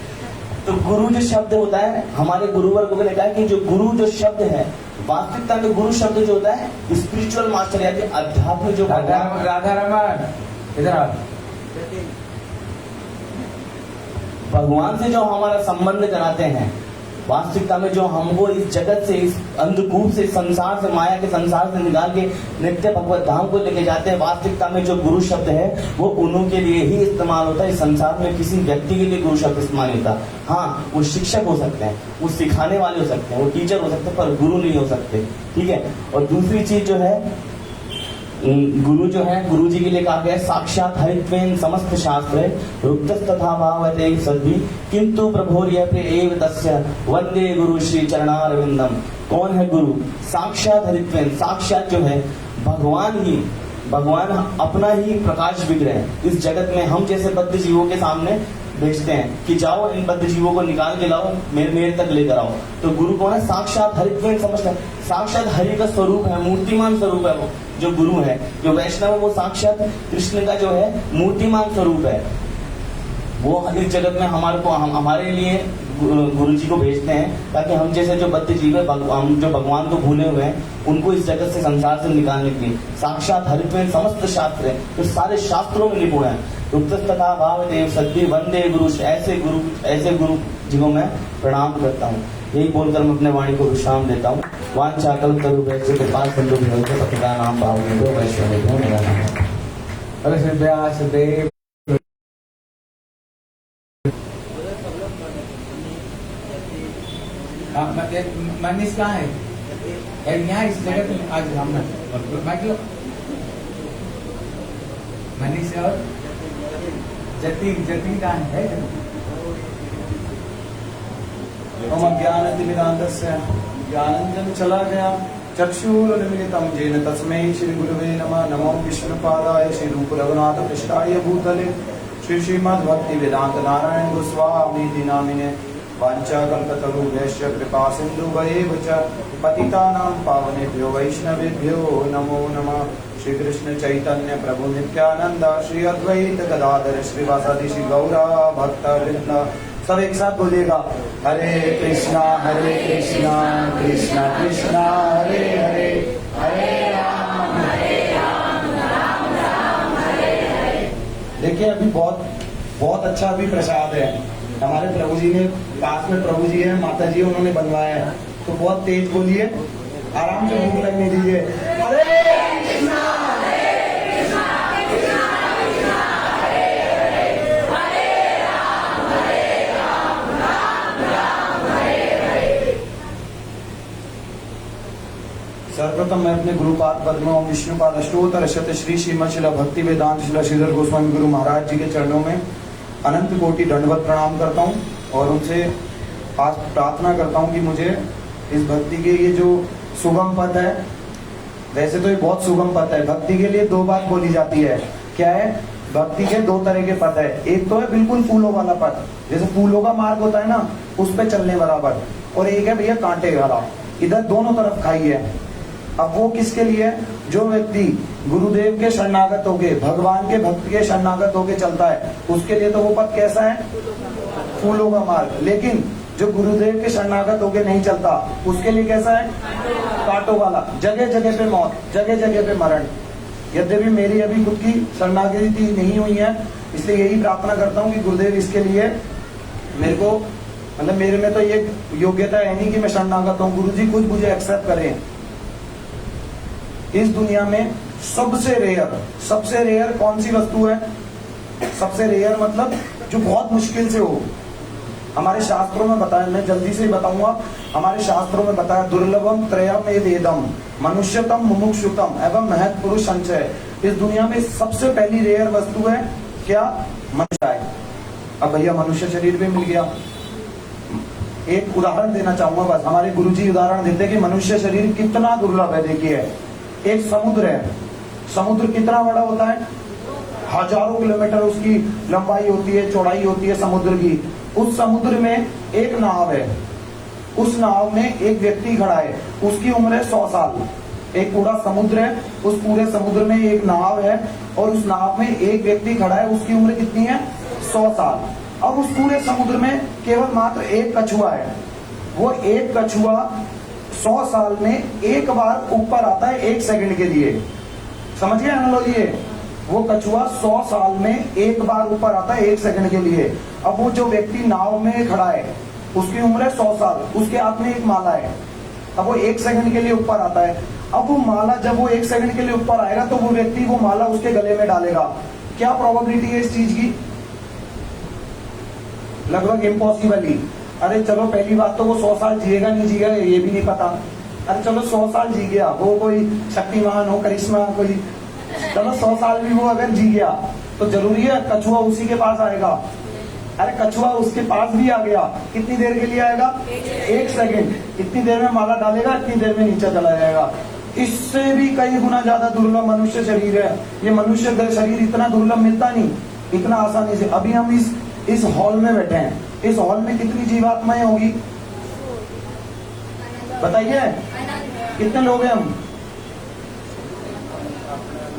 तो गुरु जो शब्द होता है, हमारे गुरुवर को लिखा है कि जो गुरु जो शब्द है, वास्तविकता में गुरु शब्द जो होता है स्पिरिचुअल मास्टर या अध्यात्म जो राधा रमन इधर आ। भगवान से जो हमारा संबंध कराते हैं, वास्तविकता में जो हमको इस जगत से, इस अंधकूप से, संसार से, माया के संसार से निकाल के नित्य भगवत धाम को लेके जाते हैं, वास्तविकता में जो गुरु शब्द है वो उन्हों के लिए ही इस्तेमाल होता है। इस संसार में किसी व्यक्ति के लिए गुरु शब्द इस्तेमाल होता है। हाँ, वो शिक्षक हो सकते हैं, वो सिखाने वाले हो सकते हैं, वो टीचर हो सकते हैं, पर गुरु नहीं हो सकते। ठीक है। और दूसरी चीज जो है, गुरु जो है, गुरु जी के लिए कहा गया साक्षात हरित्वेन समस्त शास्त्रे रुक्तस् तथा भावते सद्भि किंतु प्रभोर्यप्य तस्य वंदे गुरु श्री चरणारविंदम। कौन है गुरु? साक्षात हरित्वेन। साक्षात जो है भगवान ही, भगवान अपना ही प्रकाश विग्रह इस जगत में हम जैसे बद्ध जीवों के सामने भेजते हैं कि जाओ इन बद्ध जीवों को निकाल के लाओ, मेरे तक लेकर आओ। तो गुरु कौन है? साक्षात हरित्वेन समझता, साक्षात हरि का स्वरूप है, मूर्तिमान स्वरूप है वो जो गुरु है। जो वैष्णव है वो साक्षात कृष्ण का जो है मूर्तिमान स्वरूप है। वो इस जगत में हमारे लिए गुरु जी को भेजते हैं ताकि हम जैसे जो बद्ध जीव है, हम जो भगवान को भूले हुए हैं, उनको इस जगत से, संसार से निकालने के लिए। साक्षात हरित्वेन समस्त शास्त्र है, तो सारे शास्त्रों में निपुण है। तथा भाव देव सद्भि वंदे गुरु। ऐसे गुरु जी को मैं प्रणाम करता हूँ। यही बोलकर मैं अपने वाणी को विश्राम देता हूँ। वांछा कल्पतरुभ्यश्च कृपासिन्धु भ्यो पतितानां पावनेभ्यो वैष्णवेभ्यो नमो नमः। अगर व्यास देव मनीष कहाँ है? यहाँ इस जगह में आज हम मनीष और जतिन कहाँ है? ज्ञानतिमिरान्धस्य ज्ञानञ्जन चला गया चक्षुरुन्मिलितं येन तस्मै श्री गुरुवे नमः। नमो विष्णुपादाय श्री रूप रघुनाथ कृष्णाय भूतले श्री श्रीमद्भक्ति वेदांत नारायण गोस्वामी नामिने। वाञ्छाकल्पतरुभ्यश्च कृपा सिन्धुभ्यैव च पतितानां पावनेभ्यो वैष्णवेभ्यो नमो नमः। श्री कृष्ण चैतन्य प्रभु नित्यानंद श्री अद्वैत गदाधर श्रीवासादि श्री गौरा भक्तवृंद। सब एक साथ बोलिएगा, हरे कृष्णा कृष्णा कृष्णा हरे हरे, अभी बहुत बहुत अच्छा अभी प्रसाद है। हमारे प्रभु जी ने, पास में प्रभु जी है, माता जी उन्होंने बनवाया है, तो बहुत तेज बोलिए, आराम से भूख लगने दीजिए। हरे कृष्णा सर्वप्रथम मैं अपने गुरुपाद पद्म ओम विष्णुपाद अष्टोत्तर शत श्री श्रीमद शिला भक्ति वेदांत शिला श्रीधर गोस्वामी गुरु महाराज जी के चरणों में अनंत कोटि दंडवत प्रणाम करता हूँ और उनसे आज प्रार्थना करता हूँ कि मुझे इस भक्ति के ये जो सुगम पथ है, वैसे तो ये बहुत सुगम पथ है। भक्ति के लिए दो बात बोली जाती है, क्या है? भक्ति के दो तरह के पथ है। एक तो है बिल्कुल फूलों वाला पथ, जैसे फूलों का मार्ग होता है ना, उस पे चलने बराबर, और एक है भैया कांटे वाला, इधर दोनों तरफ खाई है। अब वो किसके लिए? जो व्यक्ति गुरुदेव के शरणागत होके, भगवान के भक्त के शरणागत होके चलता है, उसके लिए तो वो पथ कैसा है? फूलों का मार्ग। लेकिन जो गुरुदेव के शरणागत होके नहीं चलता, उसके लिए कैसा है? कांटों वाला, जगह जगह पे मौत, जगह जगह पे मरण। यद्यपि मेरी अभी खुद की शरणागति नहीं हुई है, इसलिए यही प्रार्थना करता हूँ कि गुरुदेव इसके लिए मेरे को, मतलब मेरे में तो ये योग्यता है नहीं कि मैं शरणागत हूँ, गुरु जी खुद मुझे एक्सेप्ट करें। इस दुनिया में सबसे रेयर कौन सी वस्तु है? सबसे रेयर मतलब जो बहुत मुश्किल से हो। हमारे शास्त्रों में बताया, मैं जल्दी से ही बताऊंगा, हमारे शास्त्रों में बताया, दुर्लभम त्रयम एवेदम मनुष्यतम मुमुक्षुतम एवं महत पुरुष संचय। इस दुनिया में सबसे पहली रेयर वस्तु है क्या? मनुष्य है। अब भैया मनुष्य शरीर भी मिल गया। एक उदाहरण देना चाहूंगा बस, हमारे गुरुजी उदाहरण देते हैं कि मनुष्य शरीर कितना दुर्लभ है। देखिए, एक समुद्र है, समुद्र कितना बड़ा होता है? हजारों किलोमीटर उसकी लंबाई होती है, चौड़ाई होती है समुद्र की। उस समुद्र में एक नाव है, उस नाव में एक व्यक्ति खड़ा है, उसकी उम्र है 100 साल। एक पूरा समुद्र है, उस पूरे समुद्र में एक नाव है और उस नाव में एक व्यक्ति खड़ा है, उसकी उम्र कितनी है? 100 साल। अब उस पूरे समुद्र में केवल मात्र एक कछुआ है। वो एक कछुआ 100 साल में एक बार ऊपर आता है 1 सेकंड के लिए। समझ गए एनालॉजी? वो कछुआ 100 साल में एक बार ऊपर आता है 1 सेकंड के लिए। अब वो जो व्यक्ति नाव में खड़ा है, उसकी उम्र है 100 साल, उसके हाथ में एक माला है। अब वो 1 सेकंड के लिए ऊपर आता है। अब वो माला, जब वो 1 सेकंड के लिए ऊपर आएगा तो वो व्यक्ति वो माला उसके गले में डालेगा। क्या प्रोबेबिलिटी है इस चीज की? लगभग इम्पॉसिबल ही। अरे चलो, पहली बात तो वो 100 साल जिएगा नहीं जिएगा ये भी नहीं पता। अरे चलो 100 साल जी गया, वो कोई शक्तिमान हो, करिश्मा कोई, चलो 100 साल भी वो अगर जी गया तो जरूरी है कछुआ उसी के पास आएगा? अरे कछुआ उसके पास भी आ गया, कितनी देर के लिए आएगा? 1 सेकंड। इतनी देर में माला डालेगा, इतनी देर में नीचे चला जाएगा। इससे भी कई गुना ज्यादा दुर्लभ मनुष्य शरीर है। ये मनुष्य शरीर इतना दुर्लभ मिलता नहीं इतना आसानी से। अभी हम इस हॉल में बैठे हैं, इस हॉल में कितनी जीवात्माएं होगी बताइए? कितने लोग हैं हम?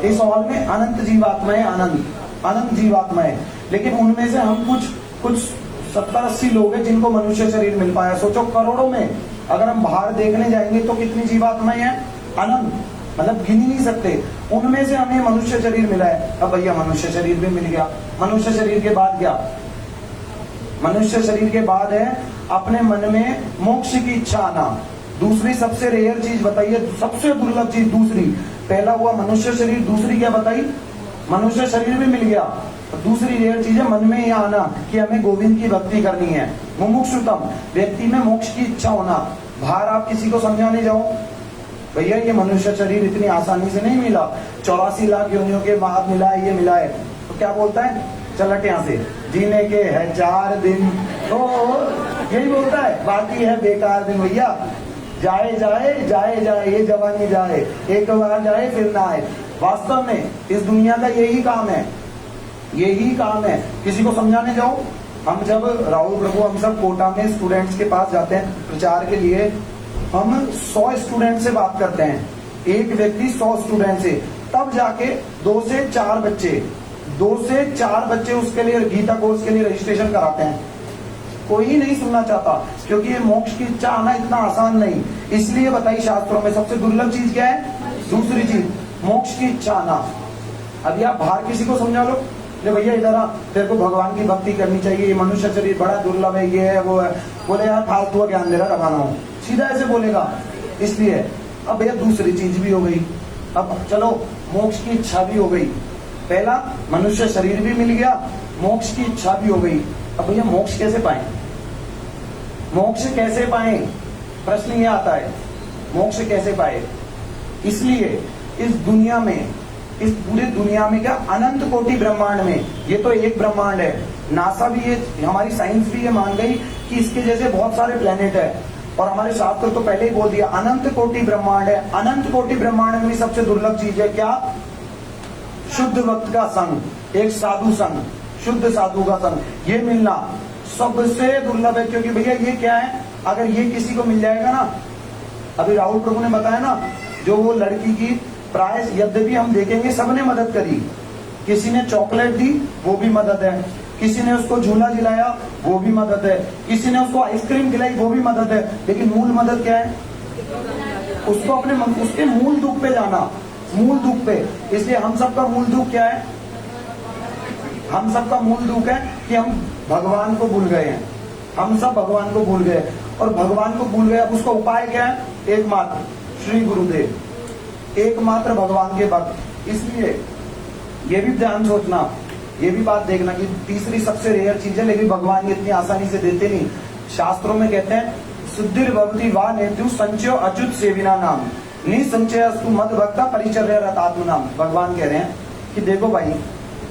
इस हॉल में अनंत जीवात्माएं, अनंत जीवात्माएं। लेकिन उनमें से हम कुछ 70-80 लोग हैं जिनको मनुष्य शरीर मिल पाया। सोचो, करोड़ों में अगर हम बाहर देखने जाएंगे तो कितनी जीवात्माएं हैं? अनंत, मतलब गिन ही नहीं सकते। उनमें से हमें मनुष्य शरीर मिला है। अब भैया मनुष्य शरीर भी मिल गया, मनुष्य शरीर के बाद क्या? मनुष्य शरीर के बाद है अपने मन में मोक्ष की इच्छा आना। दूसरी सबसे रेयर चीज बताइए, सबसे दुर्लभ चीज दूसरी। पहला हुआ मनुष्य शरीर, दूसरी क्या बताई? मनुष्य शरीर भी मिल गया। दूसरी रेयर चीज है मन में ये आना कि हमें गोविंद की भक्ति करनी है। मुमुक्षुतम, व्यक्ति में मोक्ष की इच्छा होना। बाहर आप किसी को समझाने जाओ, भैया ये मनुष्य शरीर इतनी आसानी से नहीं मिला, 84 लाख योनियों के बाद मिला है, ये मिला है, तो क्या बोलता है? चल हट यहाँ से, जीने के है 4 दिन, तो यही बोलता है, बाकी है बेकार दिन। भैया जाए जाए जाए जाए, ये जवानी जाए, एक बार जाए फिर ना आए। वास्तव में इस दुनिया का यही काम है, यही काम है। किसी को समझाने जाओ, हम जब राहुल प्रभु हम सब कोटा में स्टूडेंट्स के पास जाते हैं प्रचार के लिए, हम 100 स्टूडेंट से बात करते हैं, एक व्यक्ति 100 स्टूडेंट से, तब जाके 2 से 4 बच्चे उसके लिए गीता कोर्स के लिए रजिस्ट्रेशन कराते हैं। कोई नहीं सुनना चाहता, क्योंकि ये मोक्ष की इच्छा आना इतना आसान नहीं। इसलिए बताइए शास्त्रों में सबसे दुर्लभ चीज क्या है? दूसरी चीज, मोक्ष की इच्छा आना। अभी आप बाहर किसी को समझा लो, ले भैया इधर आ, तेरे को भगवान की भक्ति करनी चाहिए, ये मनुष्य शरीर बड़ा दुर्लभ है, ये है वो है। बोले यार फालतू का ज्ञान दे रहा रखाना हो, सीधा ऐसे बोलेगा। इसलिए अब भैया दूसरी चीज भी हो गई, अब चलो मोक्ष की इच्छा भी हो गई। पहला मनुष्य शरीर भी मिल गया, मोक्ष की इच्छा भी हो गई। अब भैया मोक्ष कैसे पाए, मोक्ष कैसे पाए, प्रश्न ये आता है मोक्ष कैसे पाए। इसलिए इस दुनिया में, इस पूरी दुनिया में क्या अनंत कोटि ब्रह्मांड में, ये तो एक ब्रह्मांड है, नासा भी ये, हमारी साइंस भी ये मान गई कि इसके जैसे बहुत सारे प्लेनेट है, और हमारे शास्त्र तो पहले ही बोल दिया अनंत कोटि ब्रह्मांड है। अनंत कोटि ब्रह्मांड में भी सबसे दुर्लभ चीज है क्या, शुद्ध भक्त का संग, एक साधु संग, शुद्ध साधु का संग, ये मिलना सबसे दुर्लभ है। क्योंकि भैया ये क्या है, अगर ये किसी को मिल जाएगा ना, अभी राहुल प्रभु ने बताया ना, जो वो लड़की की प्राय यद्यपि हम देखेंगे सबने मदद करी, किसी ने चॉकलेट दी वो भी मदद है, किसी ने उसको झूला दिलाया वो भी मदद है, किसी ने उसको आइसक्रीम खिलाई वो भी मदद है, लेकिन मूल मदद क्या है, उसको अपने उसके मूल दुख पे जाना, मूल दुख पे। इसलिए हम सबका मूल दुख क्या है, हम सबका मूल दुख है कि हम भगवान को भूल गए हैं, हम सब भगवान को भूल गए, और भगवान को भूल गए। अब उसका उपाय क्या है, एकमात्र श्री गुरुदेव, एकमात्र भगवान के भक्त। इसलिए ये भी ध्यान सोचना, ये भी बात देखना कि तीसरी सबसे रेयर चीज है, लेकिन भगवान ये इतनी आसानी से देते नहीं। शास्त्रों में कहते हैं सिद्धिर भवति वा नेतु संचयो अच्युत सेविना नाम निसंचय अस्तु मद भक्ता परिचर्या रतात्म नाम। भगवान कह रहे हैं कि देखो भाई,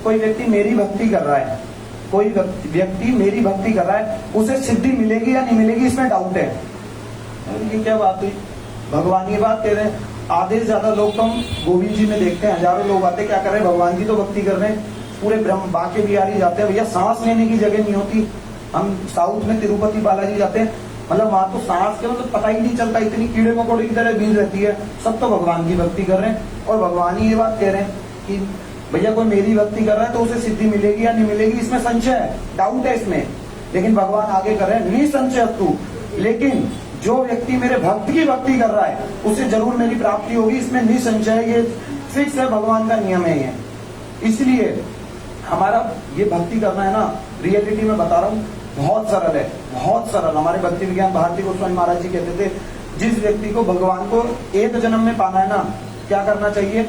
कोई व्यक्ति मेरी भक्ति कर रहा है, कोई व्यक्ति मेरी भक्ति कर रहा है, उसे सिद्धि मिलेगी या नहीं मिलेगी इसमें डाउट है। ये क्या बात हुई, भगवान ये बात कह रहे हैं। आधे से ज्यादा लोग तो हम गोविंद जी में देखते हैं, हजारों लोग आते क्या कर रहे हैं, भगवान की तो भक्ति कर रहे हैं, पूरे ब्रह्म बाके बिहारी जाते हैं, भैया सांस लेने की जगह नहीं होती। हम साउथ में तिरुपति बालाजी जाते हैं, मतलब वहां तो सांस के मतलब पता ही नहीं चलता, इतनी कीड़े मकोड़े की तरह भीड़ रहती है, सब तो भगवान की भक्ति कर रहे हैं। और भगवान ही ये बात कह रहे हैं कि भैया कोई मेरी भक्ति कर रहा है तो उसे सिद्धि मिलेगी या नहीं मिलेगी इसमें संशय है, डाउट है इसमें। लेकिन भगवान आगे कर रहे हैं निसंशय तू, लेकिन जो व्यक्ति मेरे भक्त की भक्ति कर रहा है उसे जरूर मेरी प्राप्ति होगी, इसमें निसंशय, ये फिक्स है, भगवान का नियम है ये। इसलिए हमारा ये भक्ति करना है ना, रियलिटी में बता रहा हूँ, बहुत सरल है, बहुत सरल। हमारे भक्ति विज्ञान भारती गोस्वामी महाराज जी कहते थे, जिस व्यक्ति को भगवान को एक जन्म में पाना है ना, क्या करना चाहिए,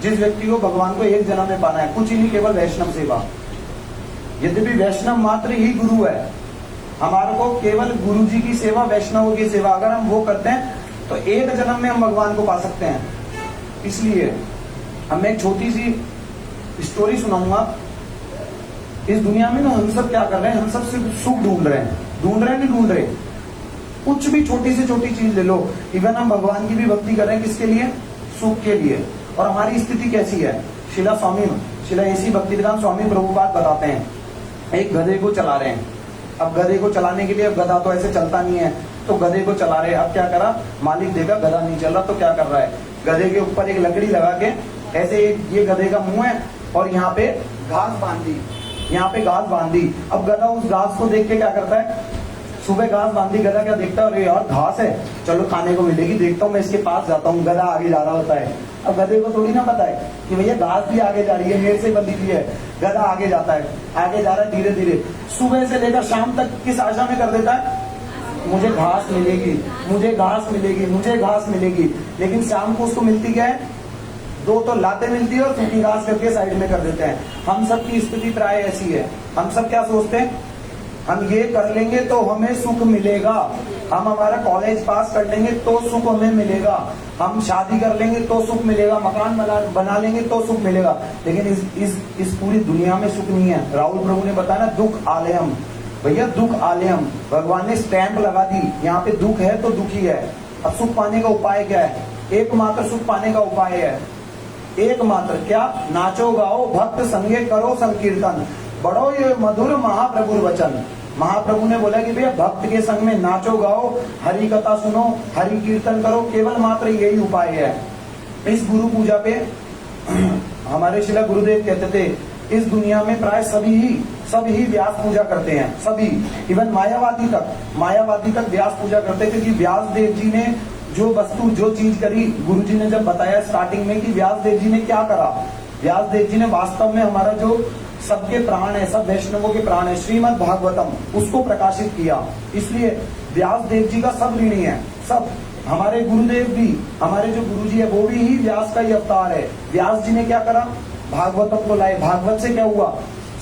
जिस व्यक्ति को भगवान को एक जन्म में पाना है, कुछ ही नहीं, केवल वैष्णव सेवा। यद्यपि वैष्णव मात्र ही गुरु है, हमारे को केवल गुरु जी की सेवा, वैष्णव की सेवा अगर हम वो करते हैं तो एक जन्म में हम भगवान को पा सकते हैं। इसलिए हम एक छोटी सी स्टोरी सुनाऊंगा। इस दुनिया में ना हम सब क्या कर रहे हैं, हम सब सिर्फ सुख ढूंढ रहे हैं, नहीं ढूंढ रहे, कुछ भी छोटी से छोटी चीज ले लो। इवन हम भगवान की भी भक्ति कर रहे हैं, किसके लिए, सुख के लिए। और हमारी स्थिति कैसी है, शिला ऐसी भक्तिवेदांत स्वामी प्रभुपाद बताते हैं, एक गधे को चला रहे हैं। अब गधे को चलाने के लिए, अब गधा तो ऐसे चलता नहीं है, तो गधे को चला रहे हैं। अब क्या करा, मालिक देखा गधा नहीं चल रहा तो क्या कर रहा है, गधे के ऊपर एक लकड़ी लगा के ऐसे, ये गधे का मुंह है और यहाँ पे घास बांधी, यहाँ पे घास बांधी। अब गधा उस घास को देख के क्या करता है, सुबह घास बांधी, गधा क्या देखता है, अरे यार घास है, चलो खाने को मिलेगी, देखता हूँ मैं इसके पास जाता हूँ। गधा आगे जा रहा होता है। अब गधे को थोड़ी ना पता है कि भैया घास भी आगे जा रही है, मेरे से बंधी हुई है। गधा आगे जाता है, आगे जा रहा है धीरे धीरे, सुबह से लेकर शाम तक किस आशा में कर देता है, मुझे घास मिलेगी, मुझे घास मिलेगी, मुझे घास मिलेगी। लेकिन शाम को उसको मिलती क्या है, दो तो लाते मिलती है और सूखी घास करके साइड में कर देते हैं। हम सब की स्थिति प्राय ऐसी है। हम सब क्या सोचते हैं, हम ये कर लेंगे तो हमें सुख मिलेगा, हम हमारा कॉलेज पास कर लेंगे तो सुख हमें मिलेगा, हम शादी कर लेंगे तो सुख मिलेगा, मकान बना लेंगे तो सुख मिलेगा। लेकिन इस पूरी दुनिया में सुख नहीं है। राहुल प्रभु ने बताया ना, दुख आलयम, भैया दुख आलयम, भगवान ने स्टैंप लगा दी, यहाँ पे दुख है तो दुखी है। अब सुख पाने का उपाय क्या है, एकमात्र सुख पाने का उपाय है, एकमात्र क्या, नाचो गाओ भक्त संगे करो संकीर्तन, बड़ो ये मधुर महाप्रभुर वचन। महाप्रभु ने बोला कि भैया भक्त के संग में नाचो गाओ, हरि कथा सुनो, हरि कीर्तन करो, केवल मात्र यही उपाय है। इस गुरु पूजा पे हमारे शिला गुरुदेव कहते थे, इस दुनिया में प्राय सभी व्यास पूजा करते हैं, सभी, इवन मायावादी तक व्यास पूजा करते हैं। क्योंकि व्यास देव जी ने जो वस्तु, जो चीज करी, गुरु जी ने जब बताया स्टार्टिंग में कि व्यास देव जी ने क्या करा, व्यास देव जी ने वास्तव में हमारा जो सबके प्राण है, सब वैष्णवों के प्राण है, श्रीमद् भागवतम, उसको प्रकाशित किया। इसलिए व्यास देव जी का सब ऋणी है, सब। हमारे गुरुदेव भी, हमारे जो गुरुजी है वो भी ही व्यास का ही अवतार है। व्यास जी ने क्या करा, भागवतम को लाए। भागवत से क्या हुआ,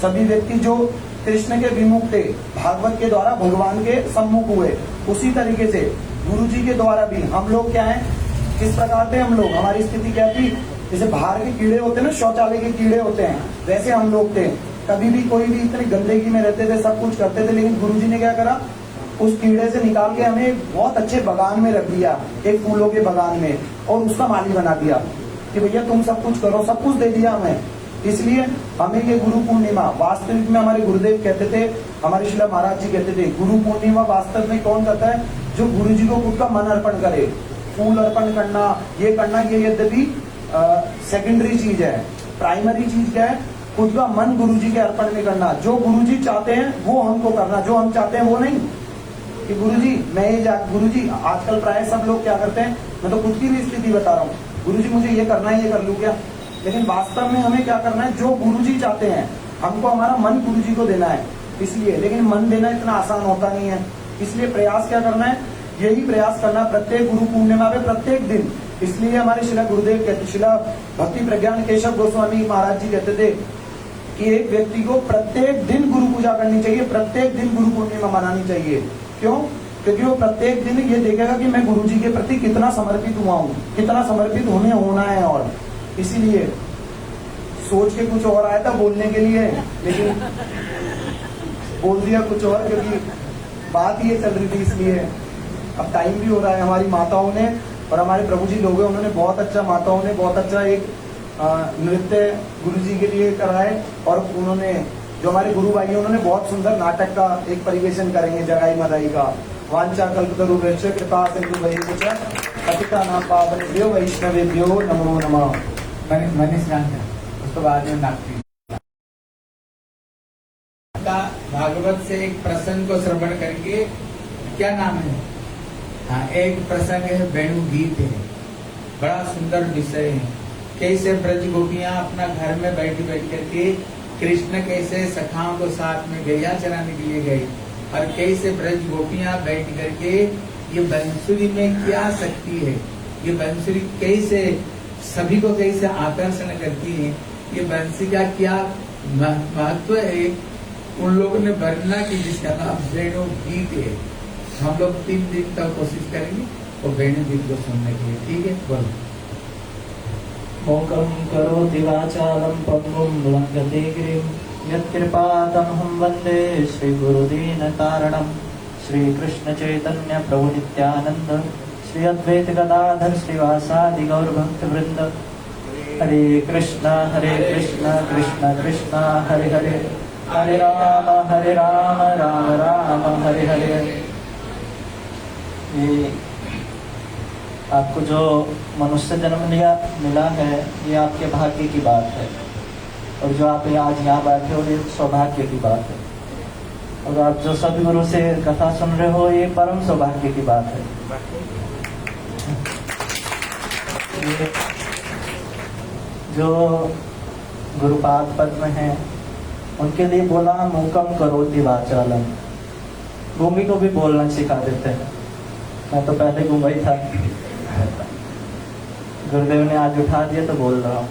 सभी व्यक्ति जो कृष्ण के विमुख थे, भागवत के द्वारा भगवान के सम्मुख हुए। उसी तरीके से गुरु जी के द्वारा भी हम लोग क्या है, किस प्रकार थे हम लोग, हमारी स्थिति क्या थी, जैसे बाहर के कीड़े होते हैं ना, शौचालय के कीड़े होते हैं, वैसे हम लोग थे। कभी भी कोई भी इतनी गंदगी में रहते थे, सब कुछ करते थे, लेकिन गुरु जी ने क्या करा, उस कीड़े से निकाल के हमें एक बहुत अच्छे बगान में रख दिया, एक फूलों के बगान में, और उसका माली बना दिया कि भैया तुम सब कुछ करो, सब कुछ दे दिया हमें। इसलिए हमें ये गुरु पूर्णिमा, वास्तविक में हमारे गुरुदेव कहते थे, हमारे शिला महाराज जी कहते थे, गुरु पूर्णिमा वास्तव में कौन करता है, जो गुरु जी को खुद का मन अर्पण करे। फूल अर्पण करना, ये यद्यपि सेकेंडरी चीज है, प्राइमरी चीज क्या है, खुद का मन गुरु जी के अर्पण में करना। जो गुरु जी चाहते हैं वो हमको करना, जो हम चाहते हैं वो नहीं कि गुरुजी मैं ये गुरुजी, आजकल प्राय सब लोग क्या करते हैं, मैं तो खुद की भी स्थिति बता रहा हूँ, गुरुजी मुझे ये करना है, ये कर लूं क्या। लेकिन वास्तव में हमें क्या करना है, जो गुरुजी चाहते हैं, हमको हमारा मन गुरुजी को देना है। इसलिए, लेकिन मन देना इतना आसान होता नहीं है, इसलिए प्रयास क्या करना है, यही प्रयास करना प्रत्येक गुरु पूर्णिमा में, प्रत्येक दिन। इसलिए हमारे शिला गुरुदेव कहते, शिला भक्ति प्रज्ञान केशव गोस्वामी महाराज जी कहते थे कि एक व्यक्ति को प्रत्येक दिन गुरु पूजा करनी चाहिए, प्रत्येक दिन गुरु पूर्णिमा मनानी चाहिए। क्यों? क्योंकि वो प्रत्येक दिन ये देखेगा कि मैं गुरुजी के प्रति कितना समर्पित हुआ हूँ, कितना समर्पित हमें होना है। और इसीलिए सोच के कुछ और आया था बोलने के लिए, लेकिन बोल दिया कुछ और, क्योंकि बात ये चल रही थी। इसलिए अब टाइम भी हो रहा है। हमारी माताओं ने और हमारे प्रभु जी लोग हैं, उन्होंने बहुत अच्छा, माताओं ने बहुत अच्छा एक नृत्य गुरु जी के लिए कराए, और उन्होंने जो हमारे गुरु भाई हैं, उन्होंने बहुत सुंदर नाटक का एक परिवेशन करेंगे, जगाई मदाई का। वांछा कल्पतरुभ्यश्च कृपा सिंधुभ्यश्च पतितानां पावनेभ्यो वैष्णवेभ्यो नमो नमः। मनीष रांझा, उसके बाद में नागती भागवत से एक प्रसंग को श्रवण करके, क्या नाम है, हाँ, एक प्रसंग है, वेणु गीत है, बड़ा सुंदर विषय है। कैसे ब्रज गोपियां अपना घर में बैठ करके कृष्ण कैसे सखाओं को साथ में गैया चराने के लिए गए, और कैसे ब्रज गोपियां बैठ करके ये बंसुरी में क्या शक्ति है, ये बंसुरी कैसे सभी को कैसे आकर्षण करती है, ये बंसी का क्या महत्व है, उन लोगों ने वर्णना की, जिसका नाम वेणु गीत है। हम लोग 3 दिन तक कोशिश करेंगे और वेणु गीत को सुनने के लिए, ठीक है। बोलो। मूकं करोति वाचालं पङ्गुं लङ्घते गिरिं यत्कृपातमहं वन्दे श्रीगुरुदीनकारणं श्रीकृष्णचैतन्य प्रभु नित्यानन्द श्री अद्वैत गदाधर श्रीवासादि गौरभक्तवृन्द। हरे कृष्ण कृष्ण कृष्ण हरे हरे, हरे राम राम राम हरे हरे। ये आपको जो मनुष्य जन्म मिला है, ये आपके भाग्य की बात है, और जो आप आज यहाँ बैठे हो, ये सौभाग्य की बात है। और आप जो सदगुरु से कथा सुन रहे हो, ये परम सौभाग्य की बात है। जो गुरुपाद पद्म हैं, उनके लिए बोला मूकम करोति वाचालम, गूंगी को भी बोलना सिखा देते हैं। मैं तो पहले गूंगा ही था, गुरुदेव ने आज उठा दिया तो बोल रहा हूँ,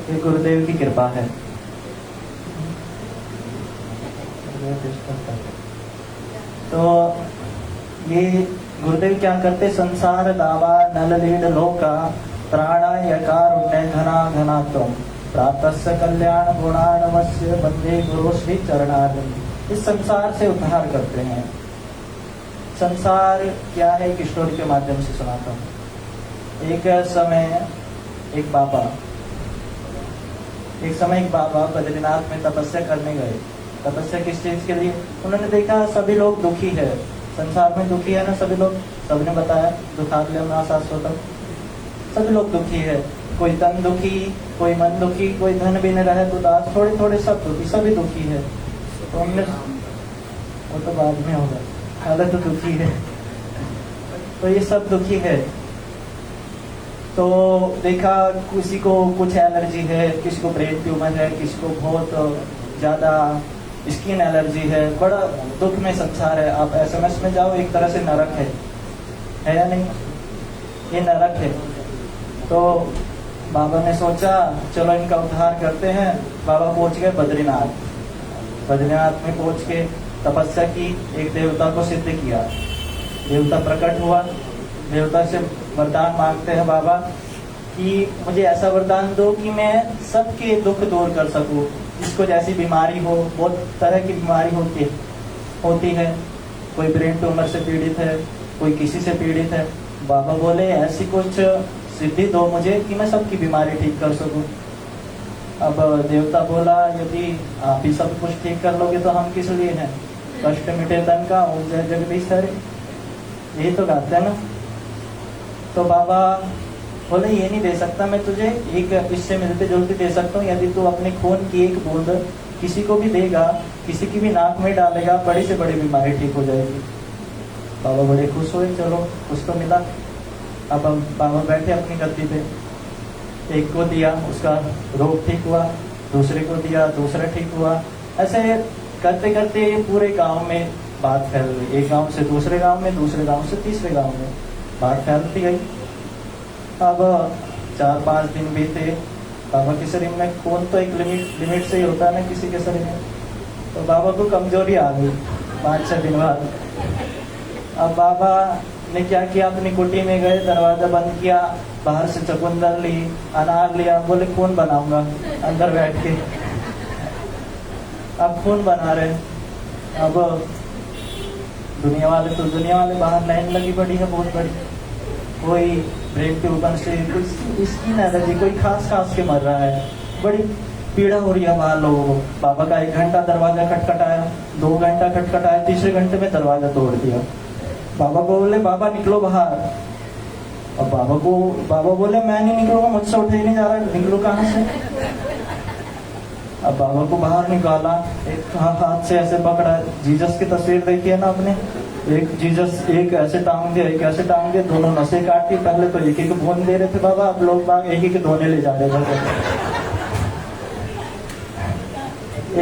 ये गुरुदेव की कृपा है। तो ये गुरुदेव क्या करते, संसार दावा नल लीड लोका प्राणाय कारुण्य घना घना तुम प्रातस्य कल्याण गुणाणवस्य वंदे गुरु श्री चरणारविंद। इस संसार से उद्धार करते हैं। संसार क्या है, एक स्टोरी के माध्यम से सुनाता हूँ। एक समय एक बाबा बद्रीनाथ में तपस्या करने गए। तपस्या किस चीज के लिए? उन्होंने देखा सभी लोग दुखी है, संसार में दुखी है ना सभी लोग। सबने बताया दुखाग्लम शाश्वतम, सभी लोग दुखी है। कोई तन दुखी, कोई मन दुखी, कोई धन भी नहीं रहे तो दास, थोड़े थोड़े सब दुखी, सभी दुखी है। तो हमने, वो तो बाद में होगा, हालत तो दुखी है, तो ये सब दुखी है। तो देखा किसी को कुछ एलर्जी है, किसी को ब्रेन ट्यूमर है, किसी को बहुत ज़्यादा स्किन एलर्जी है। बड़ा दुख में संसार है। आप एसएमएस में जाओ, एक तरह से नरक है या नहीं? ये नरक है। तो बाबा ने सोचा चलो इनका उद्धार करते हैं। बाबा पहुंच गए बद्रीनाथ। बद्रीनाथ में पहुंच के तपस्या की, एक देवता को सिद्ध किया। देवता प्रकट हुआ, देवता से वरदान मांगते हैं बाबा कि मुझे ऐसा वरदान दो कि मैं सबके दुख दूर कर सकूं। जिसको जैसी बीमारी हो, बहुत तरह की बीमारी होती है, कोई ब्रेन ट्यूमर से पीड़ित है, कोई किसी से पीड़ित है। बाबा बोले ऐसी कुछ सिद्धि दो मुझे कि मैं सबकी बीमारी ठीक कर सकूं। अब देवता बोला यदि आप ही सब कुछ ठीक कर लोगे तो हम किस लिए हैं? कष्ट मिटे तन का ओम जय जगदीश हरे, यही तो गाते हैं ना। तो बाबा बोले ये नहीं दे सकता मैं तुझे, एक इससे मिलते जुलते दे सकता हूँ। यदि तू अपने खून की एक बूंद किसी को भी देगा, किसी की भी नाक में डालेगा, बड़ी से बड़ी बीमारी ठीक हो जाएगी। बाबा बड़े खुश हुए, चलो कुछ तो मिला। अब बाबा बैठे अपनी गद्दी पे, एक को दिया उसका रोग ठीक हुआ, दूसरे को दिया दूसरा ठीक हुआ। ऐसे करते करते पूरे गांव में बात फैल गई। एक गांव से दूसरे गांव में, दूसरे गांव से तीसरे गांव में बात फैलती गई। अब 4-5 दिन बीते। बाबा के शरीर में खून तो एक लिमिट से ही होता है ना किसी के शरीर में। तो बाबा को कमजोरी आ गई 5-6 दिन बाद। अब बाबा ने क्या किया, अपनी कुटी में गए, दरवाजा बंद किया, बाहर से चुकंदर ली, अनार लिया, बोले खून बनाऊंगा अंदर बैठ के। अब खून बना रहे। अब दुनिया वाले बाहर लाइन लगी पड़ी है बहुत बड़ी। कोई ब्रेन ट्यूमर से, कोई स्किन एलर्जी, कोई खास के मर रहा है। बड़ी पीड़ा हो रही है बाहर लोगों को। बाबा का 1 घंटा दरवाजा खटखटाया, 2 घंटा खटखटाया, तीसरे घंटे में दरवाजा तोड़ दिया। बाबा को बोले बाबा निकलो बाहर। अब बाबा बोले मैं नहीं निकलूंगा, मुझसे उठे ही नहीं जा रहा, निकलो कहाँ से? अब बाबा को बाहर निकाला, एक हाथ से ऐसे पकड़ा। जीसस की तस्वीर देखिए ना आपने, एक जीसस एक ऐसे टांग दिया, एक ऐसे टांग दिया, दोनों नसें काटी। पहले तो एक बूंद दे रहे थे बाबा, अब लोग बाग एक दोने ले जा रहे थे,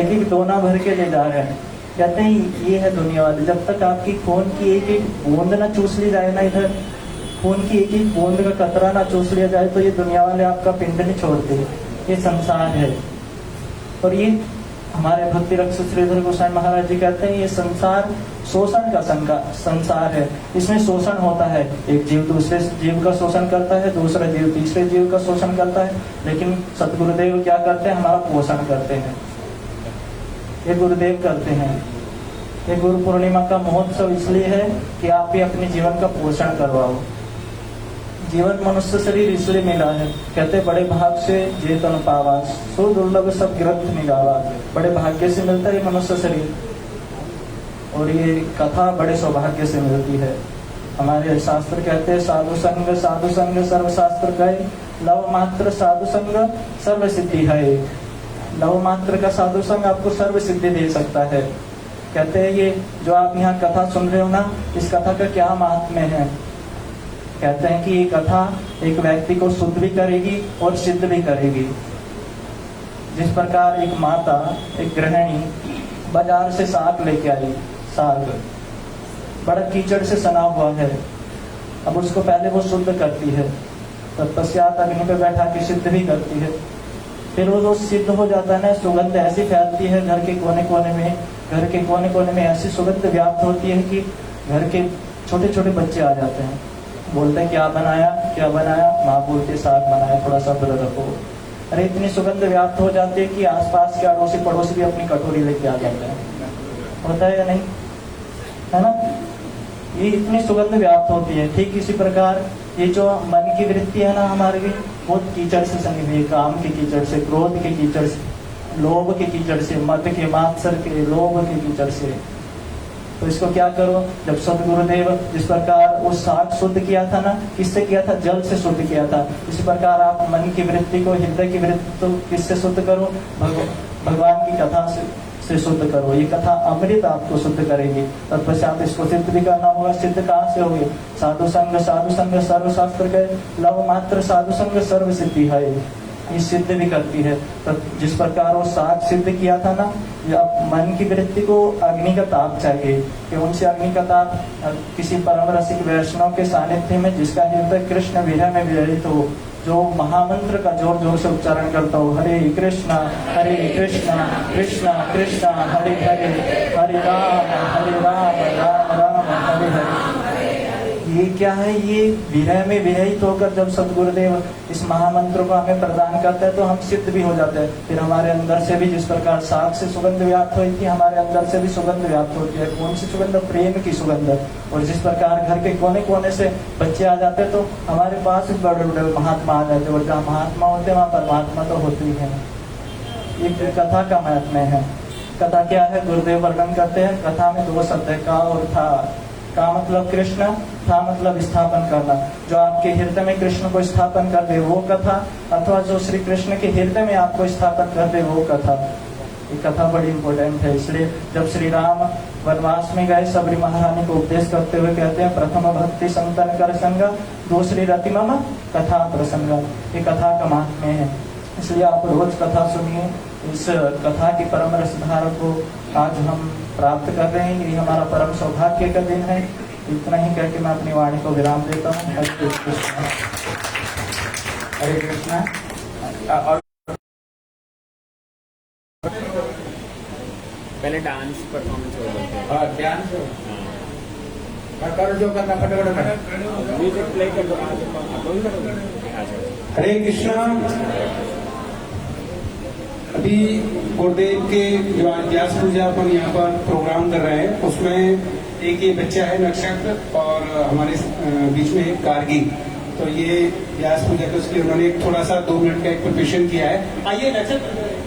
एक दोना भर के ले जा रहे हैं। कहते हैं ये है दुनिया वाले। जब तक आपकी खून की एक बूंद ना चूस ली जाए ना, इधर खून की एक बूंद का कतरा ना चूस लिया जाए, तो ये दुनिया वाले आपका पिंड नहीं छोड़ते। ये संसार है। और ये हमारे भक्ति रक्षक श्रीधर गोस्वामी महाराज जी कहते हैं ये संसार शोषण का संसार है। इसमें शोषण होता है, एक जीव दूसरे जीव का शोषण करता है, दूसरा जीव तीसरे जीव का शोषण करता है। लेकिन सतगुरुदेव क्या करते हैं? हमारा पोषण करते हैं। ये गुरुदेव करते हैं। ये गुरु पूर्णिमा का महोत्सव इसलिए है कि आप भी अपने जीवन का पोषण करवाओ। जीवन मनुष्य शरीर इसलिए मिला है, कहते बड़े भाग से जे तन पावा, सो दुर्लभ सब ग्रंथ निगावा। बड़े भाग्य से मिलता है मनुष्य शरीर, और ये कथा बड़े सौभाग्य से मिलती है। हमारे शास्त्र कहते हैं साधु संग सर्व शास्त्र गए, लव मात्र साधु संग सर्व सिद्धि है। लव मात्र का साधु संग आपको सर्व सिद्धि दे सकता है। कहते हैं ये जो आप यहाँ कथा सुन रहे हो ना, इस कथा का क्या महात्म्य है? कहते हैं कि ये कथा एक व्यक्ति को शुद्ध भी करेगी और सिद्ध भी करेगी। जिस प्रकार एक माता, एक गृहिणी बाजार से साग लेके आई, साग बड़ा कीचड़ से सना हुआ है। अब उसको पहले वो शुद्ध करती है, तत्पश्चात अग्नि पे बैठा के सिद्ध भी करती है। फिर वो जो सिद्ध हो जाता है ना, सुगंध ऐसी फैलती है घर के कोने कोने में ऐसी सुगंध व्याप्त होती है कि घर के छोटे छोटे बच्चे आ जाते हैं, बोलते हैं क्या बनाया? माँ बोलते साग बनाया, थोड़ा सा ब्रत रखो। अरे इतनी सुगंध व्याप्त हो जाती है कि आसपास के अड़ोसी पड़ोसी भी अपनी कटोरी लेके आ जाते हैं। होता है या नहीं? है ना? ये इतनी सुगंध व्याप्त होती है। ठीक इसी प्रकार ये जो मन की वृत्ति है ना हमारी, बहुत कीचड़ से सनी हुई है। काम के कीचड़ से, क्रोध के कीचड़ से, लोभ के कीचड़ से, मद के, मात्सर के, लोभ के कीचड़ से। तो इसको क्या करो? जब सदगुरुदेव जिस प्रकार वो साग शुद्ध किया था ना, किससे किया था? जल से शुद्ध किया था। इसी प्रकार आप मन की वृत्ति को, हृदय की वृत्ति को किससे शुद्ध करो? भगवान की कथा से से शुद्ध करो। ये कथा अमृत आपको शुद्ध करेगी। तत्पश्चात इसको सिद्ध भी करना होगा। सिद्ध कहाँ से होगी? साधु संग सर्वशास्त्र के लव मात्र साधु संग सर्व सिद्धि है। ये सिद्ध भी करती है। तो जिस प्रकार वो साग सिद्ध किया था ना, मन की वृत्ति को अग्नि का ताप चाहिए कि उनसे अग्नि का ताप किसी परम रसिक वैष्णव के सानिध्य में जिसका हृदय कृष्ण विरह में विरहित हो, जो महामंत्र का जोर जोर से उच्चारण करता हो, हरे कृष्णा कृष्णा कृष्णा हरे हरे, हरे राम राम राम हरे हरे। ये क्या है? ये विरह में विरहित होकर जब सदगुरुदेव इस महामंत्र को हमें प्रदान करते हैं तो हम सिद्ध भी हो जाते हैं। फिर हमारे अंदर से भी जिस प्रकार साग से सुगंध व्याप्त हुई थी, हमारे अंदर से भी सुगंध व्याप्त होती है। कौन सी सुगंध? प्रेम की सुगंध। और जिस प्रकार घर के कोने कोने से बच्चे आ जाते हैं तो हमारे पास भी बड़े बड़े महात्मा आ जाते हैं। और जहाँ महात्मा होते हैं वहाँ परमात्मा तो होती ही है। ये कथा का महत्व है। कथा क्या है? गुरुदेव वर्णन करते हैं। कथा में दो शब्द है, का और था। का मतलब कृष्ण, था मतलब स्थापन करना। जो आपके हृदय में कृष्ण को स्थापन कर दे वो कथा, अथवा जो श्री कृष्ण के हृदय में आपको स्थापन कर दे वो कथा। ये कथा बड़ी इंपॉर्टेंट है। इसलिए जब श्री राम वनवास में गए, सबरी महारानी को उपदेश करते हुए कहते हैं, प्रथम भक्ति संतन कर संग, दूसरी रति मम कथा प्रसंग। ये कथा का महात्म्य है। इसलिए आप रोज कथा सुनिए। इस कथा की परम रसधार को आज हम प्राप्त कर रहे हैं। ये हमारा परम सौभाग्य का दिन है। इतना ही करके मैं अपनी वाणी को विराम देता हूँ। हरे कृष्णा। हरे कृष्णा। और पहले डांस परफॉर्मेंस हो जाता है। हाँ, ध्यान से करो जो करना, फटाफट करो। म्यूजिक प्ले कर दो। आप लोग करोगे? हरे कृष्णा। अभी गुरुदेव के जो व्यास पूजा अपन यहाँ पर प्रोग्राम कर रहे हैं, उसमें एक ये बच्चा है नक्षत्र और हमारे बीच में एक गार्गी। तो ये व्यास पूजा के उसके उन्होंने एक थोड़ा सा 2 मिनट का एक प्रिपरेशन किया है। आइए नक्षत्र।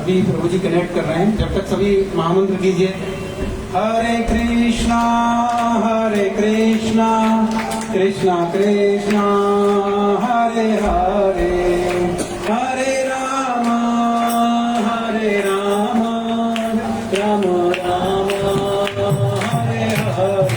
अभी प्रभु जी कनेक्ट कर रहे हैं। जब तक सभी महामंत्र कीजिए। हरे कृष्णा कृष्णा कृष्णा हरे हरे, हरे राम राम राम हरे हरे।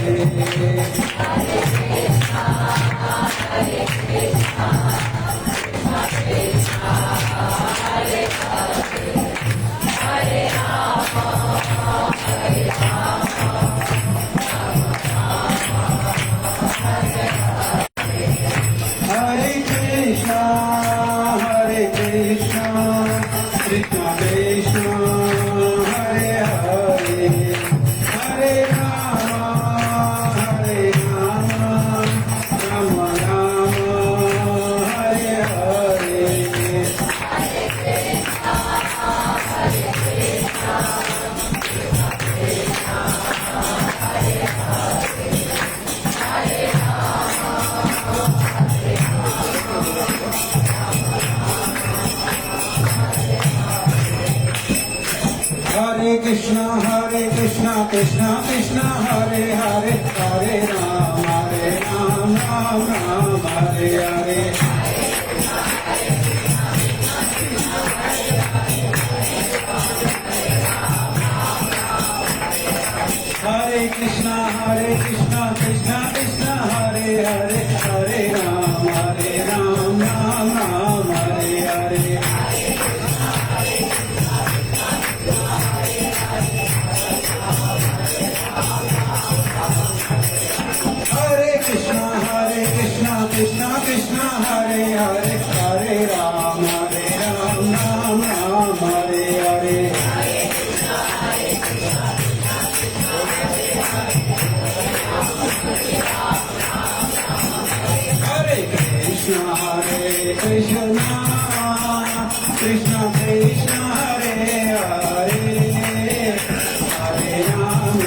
कृष्णा कृष्णा कृष्णा हरे हरे, हरे राम राम राम हरे हरे। हरे कृष्णा कृष्णा कृष्णा हरे हरे, हरे राम राम राम हरे हरे। हरे हरे राम राम राम हरे हरे हरे कृष्ण कृष्ण कृष्ण हरे हरे हरे राम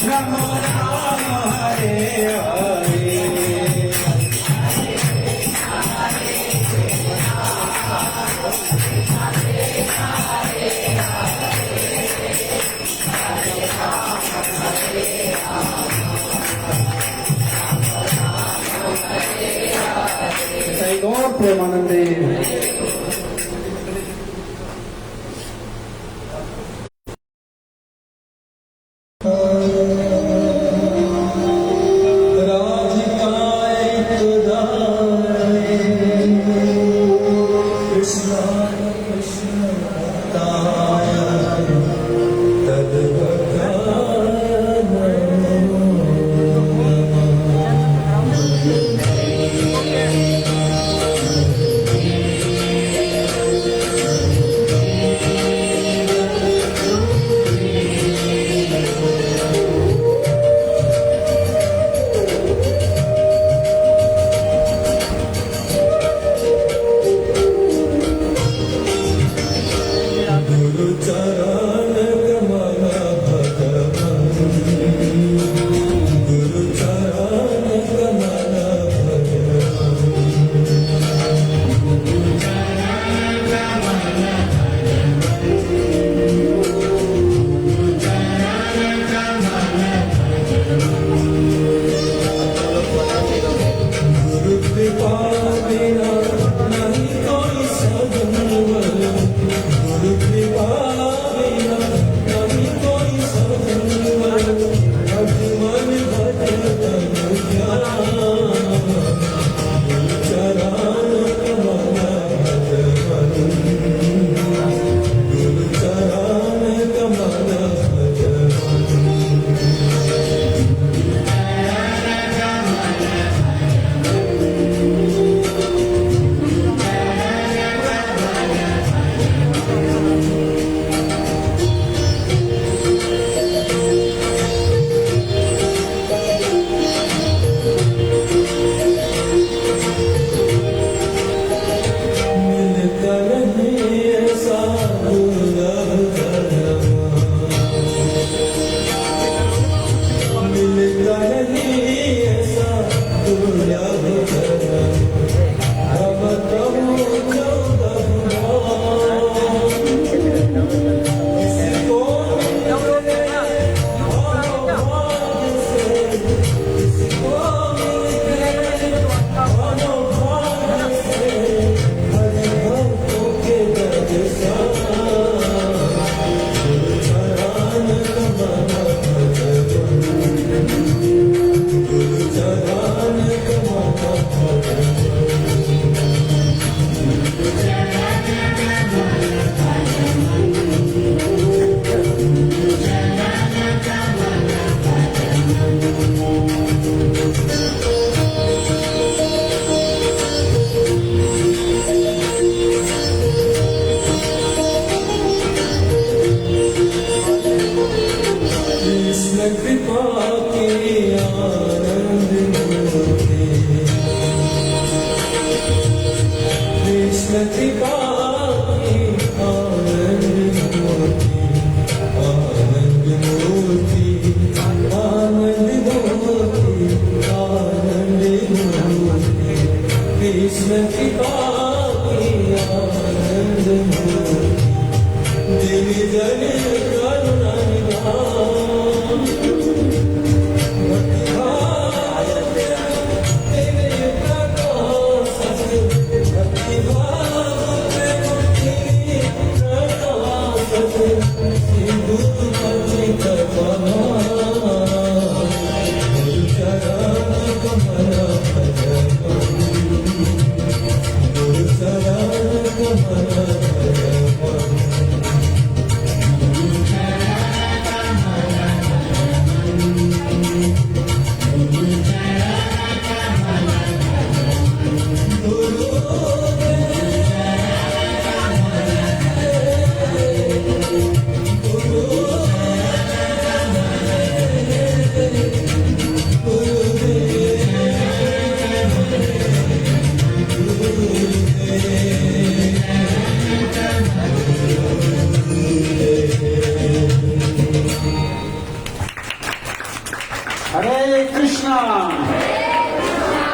राम राम हरे हरे गौर प्रेमानंदे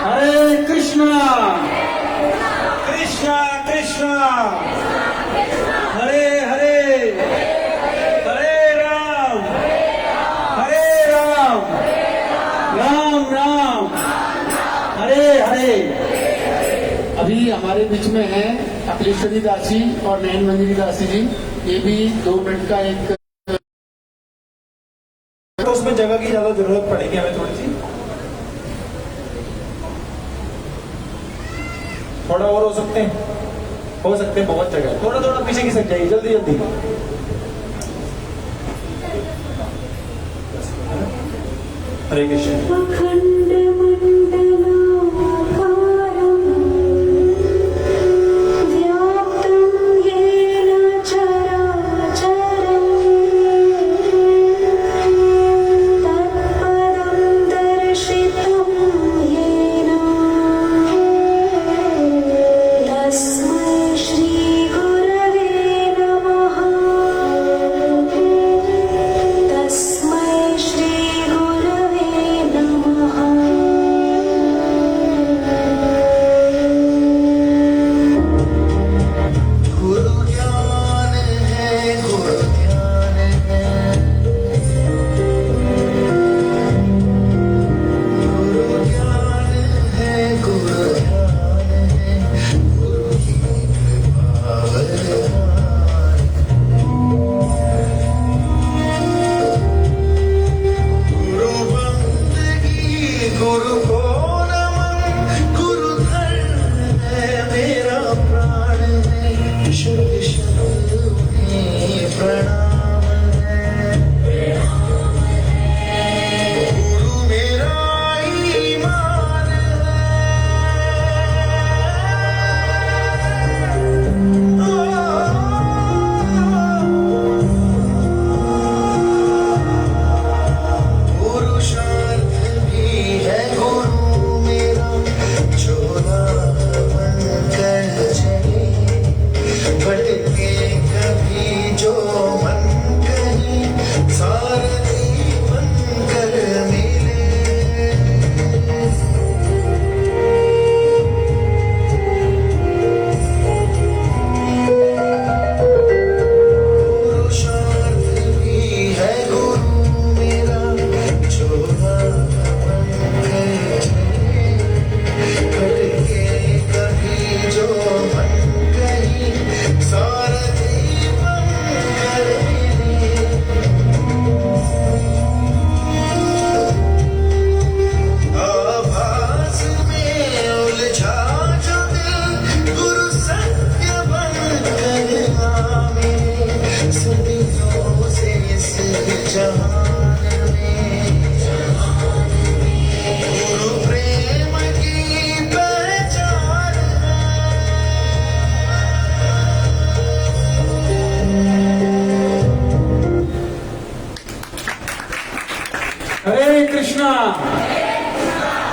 हरे कृष्णा कृष्णा कृष्णा हरे हरे हरे राम राम राम हरे हरे। अभी हमारे बीच में है अखिलेश्वरी दासी और नयन मंदिरी दासी जी, ये भी 2 मिनट का एक तो उसमें जगह की ज्यादा जरूरत पड़ेगी हमें थोड़ी सी, थोड़ा और हो सकते हैं बहुत जगह है, थोड़ा थोड़ा पीछे की सक जाइए जल्दी जल्दी। हरे कृष्ण।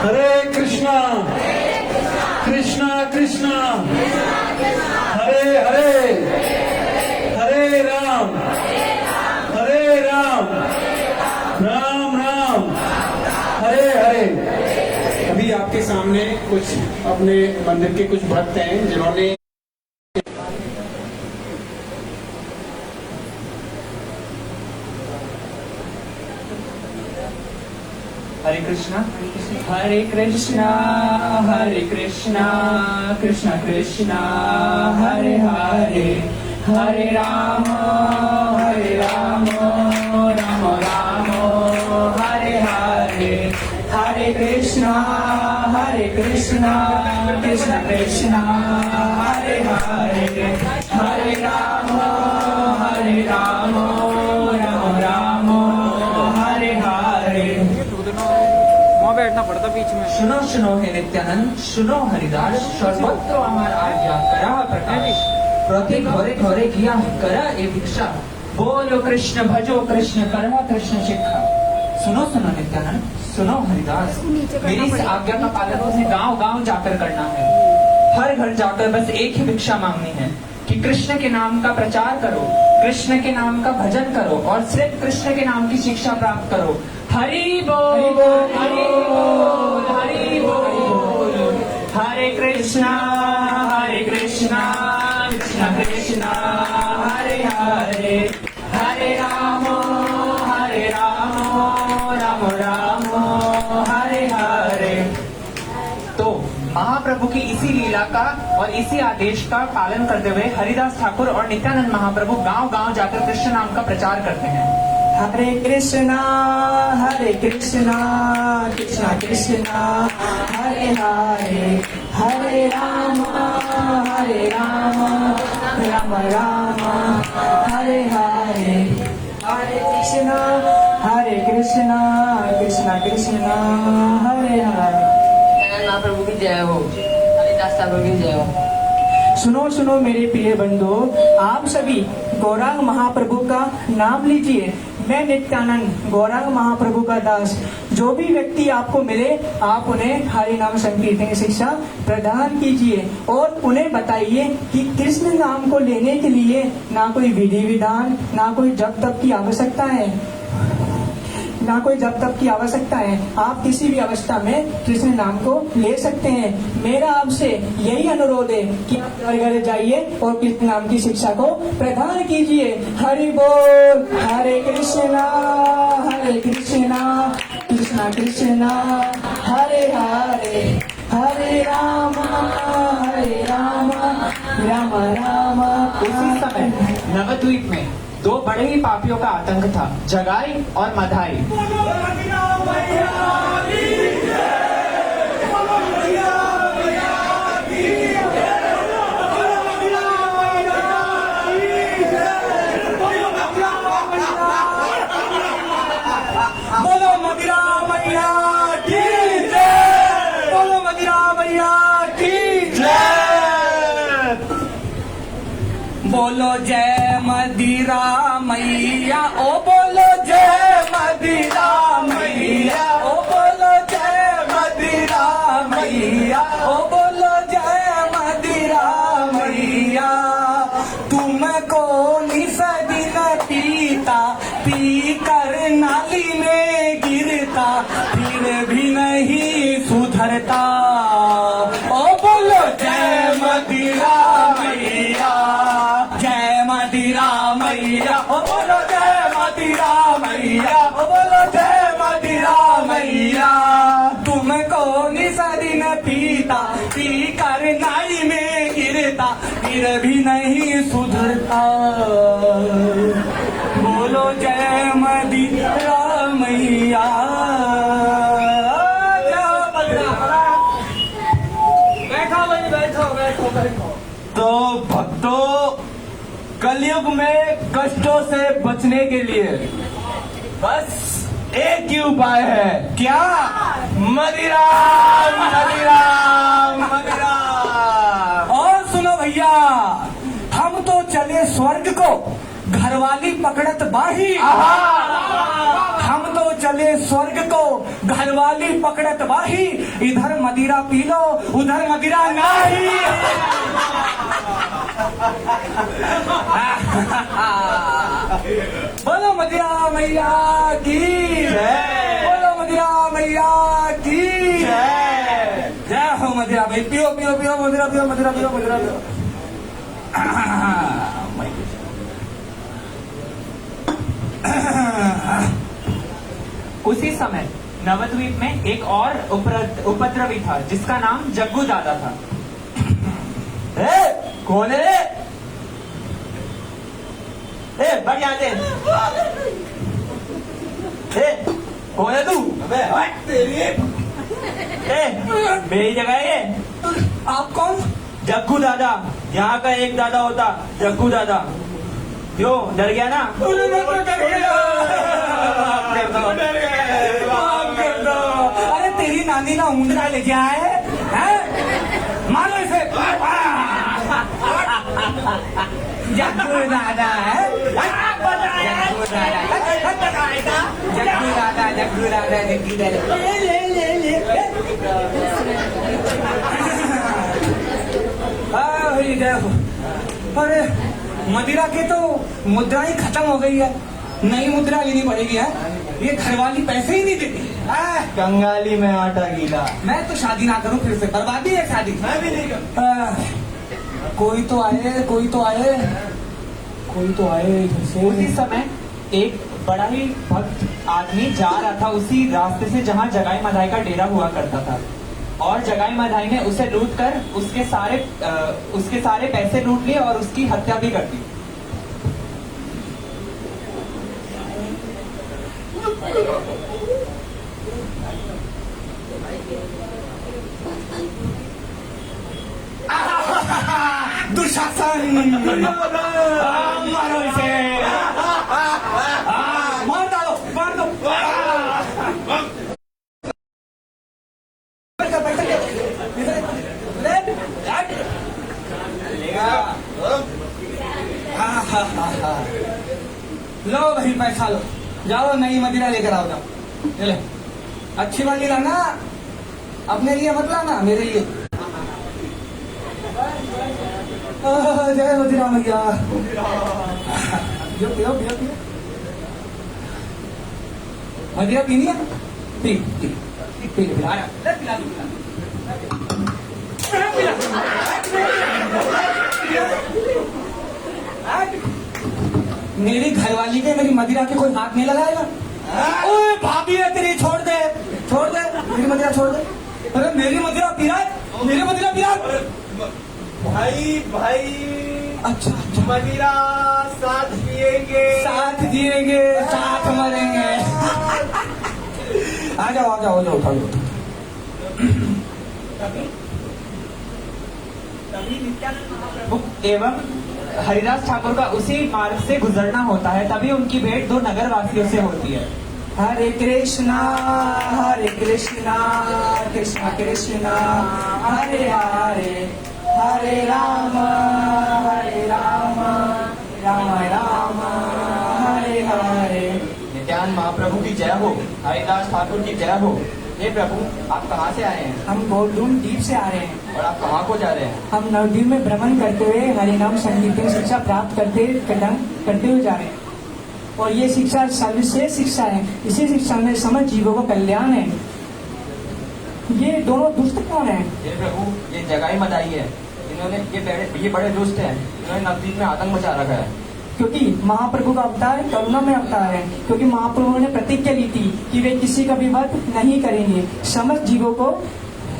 हरे कृष्णा कृष्णा कृष्णा हरे हरे हरे राम राम राम हरे हरे। अभी आपके सामने कुछ अपने मंदिर के कुछ भक्त हैं जिन्होंने हरे कृष्णा कृष्णा कृष्णा हरे हरे हरे राम राम राम हरे हरे हरे कृष्णा कृष्णा कृष्णा हरे हरे हरे राम राम राम हरे हरे। वहाँ बैठना पड़ता बीच में। सुनो सुनो हे नित्यानंद, सुनो हरिदास, सर्वत्र আমার आज्ञा करा प्रकाश, प्रति घरे घरे किया करा ए भिक्षा, बोलो कृष्ण भजो कृष्ण करा कृष्ण शिक्षा। सुनो सुनो नित्यानंद, सुनो हरिदास, मेरी इस आज्ञा का पालन मुझे गांव गांव जाकर करना है। हर घर जाकर बस एक ही भिक्षा मांगनी है कि कृष्ण के नाम का प्रचार करो, कृष्ण के नाम का भजन करो और सिर्फ कृष्ण के नाम की शिक्षा प्राप्त करो। हरि बोल, हरि बोल, हरि बोल। हरे कृष्णा कृष्णा कृष्णा हरे हरे, हरे राम राम राम हरे हरे। तो महाप्रभु की इसी लीला का और इसी आदेश का पालन करते हुए हरिदास ठाकुर और नित्यानंद महाप्रभु गांव-गांव जाकर कृष्ण नाम का प्रचार करते हैं। हरे कृष्णा कृष्णा कृष्णा हरे हरे, हरे राम राम राम हरे हरे, हरे कृष्णा कृष्णा कृष्णा हरे हरे। महाप्रभु की जय हो, हरिदास ठाकुर की जय हो। सुनो सुनो मेरे प्रिय बंधु, आप सभी गौरांग महाप्रभु का नाम लीजिए। मैं नित्यानंद गौरांग महाप्रभु का दास। जो भी व्यक्ति आपको मिले आप उन्हें हरि नाम संकीर्तन की शिक्षा प्रदान कीजिए और उन्हें बताइए कि कृष्ण नाम को लेने के लिए ना कोई विधि विधान, ना कोई जप तप की आवश्यकता है, ना कोई जप तप की आवश्यकता है। आप किसी भी अवस्था में कृष्ण नाम को ले सकते हैं। मेरा आपसे यही अनुरोध है कि आप घर घर जाइए और कृष्ण नाम की शिक्षा को प्रदान कीजिए। हरि बोल, हरे कृष्णा कृष्णा कृष्णा हरे हरे, हरे राम राम राम। उसी समय नवद्वीप में दो बड़े ही पापियों का आतंक था, जगाई और मधाई। बोलो मदिरा मैया की जय, बोलो मदिरा मैया की जय, बोलो जय मदिरा मैया, ओ बोलो जय मदिरा मैया, ओ बोलो जय मदिरा मैया, ओ बोलो जय मदिरा मैया। तुमको निसदिन पीता पी कर नाली में गिरता, फिर भी नहीं सुधरता। ओ बोलो जय मदिरा मैया, जय मदिरा मैया, ओ बोलो जय मदिरा मैया, ओ बोलो जय मदिरा मैया। तुमको निसदिन पीता पी कर नाली में गिरता, फिर भी नहीं सुधरता। बोलो जय मदिरा मैया, बैठो। तो भक्तों, कलयुग में कष्टों से बचने के लिए बस एक ही उपाय है। क्या? मदिरा मदिरा मदिरा। और सुनो भैया, हम तो चले स्वर्ग को, घरवाली पकड़त बाही। हम तो चले स्वर्ग को, घरवाली पकड़त बाही। इधर मदिरा पी लो, उधर मदिरा नहीं। बोलो मदिरा मैया की जय, बोलो मदिरा मैया की जय। जय हो मदिरा भाई, पियो पियो पियो मदिरा, पियो मदिरा, पियो मदिरा, पियो। उसी समय नवद्वीप में एक और उपद्रवी था जिसका नाम जग्गू दादा था। कौन है? बढ़िया दे। कौन है तू? मेरी जगह है। आप कौन? जग्गू दादा, यहाँ का एक दादा होता जग्गू दादा। क्यों डर गया ना? अरे तेरी नानी ना ऊँटना लेके आए हैं? मारो इसे। जग्गू दादा है, जग्गू दादा, जग्गू दादा, जग्गू दादा। ले। देखो, अरे मदिरा की तो मुद्रा ही खत्म हो गई है। नई मुद्रा लेनी पड़ेगी है। ये घरवाली पैसे ही नहीं देती। कंगाली में आटा गीला। मैं तो शादी ना करूं, फिर से बर्बादी है शादी। मैं भी नहीं करूं। कोई तो आए, कोई तो आए, कोई तो आए इधर से। उसी समय एक बड़ा ही भक्त आदमी जा रहा था उसी रास्ते से जहाँ जगाई माधाई का डेरा हुआ करता था, और जगाई माधाई ने उसे लूट कर उसके सारे पैसे लूट लिए और उसकी हत्या भी कर दी। दुशासन, मारो इसे, मार डालो, मार दो। लो भाई पैसा लो, जाओ नई मदिरा लेकर आओ, जाओ ले, अच्छी वाली लाना, अपने लिए मत लाना, मेरे लिए। जय मदिरा मैया। पियो पियो पियो पियो, मदिरा पीनी है, पी पी पी ले, पिला पिला मेरी घरवाली के मेरी मदिरा के कोई हाथ नहीं लगाएगा। ओए भाभी है तेरी, छोड़ दे, छोड़ दे मेरी मदिरा, छोड़ दे। अरे मेरी मदिरा पी रहा है, मेरी मदिरा पी रहा है। भाई भाई, अच्छा मदिरा साथ पिएंगे, साथ जिएंगे, साथ मरेंगे। आ जाओ आ जाओ, आ जाओ, उठाओ। एवं हरिदास ठाकुर का उसी मार्ग से गुजरना होता है, तभी उनकी भेंट दो नगर वासियों से होती है। हरे कृष्णा कृष्ण कृष्ण हरे हरे, हरे राम राम राम हरे हरे। नित्यानंद महाप्रभु की जय हो, हरिदास ठाकुर की जय हो। हे प्रभु, आप कहाँ से आए हैं? हम गोल्डून द्वीप से आ रहे हैं। और आप कहाँ को जा रहे हैं? हम नवद्वीप में भ्रमण करते हुए हरिनाम संकीर्तन शिक्षा प्राप्त करते हुए जा रहे हैं, और ये शिक्षा सर्वश्रेष्ठ शिक्षा है। इसी शिक्षा में समस्त जीवों को कल्याण है। ये दोनों दुष्ट कौन है? हे प्रभु, ये जगाई मदाई है। इन्होंने ये बड़े दुष्ट हैं। इन्होंने नवद्वीप में आतंक मचा रखा है। क्योंकि महाप्रभु का अवतार करुणा में अवतार है। क्योंकि महाप्रभु ने प्रतिज्ञा ली थी कि वे किसी का भी वध नहीं करेंगे, समस्त जीवों को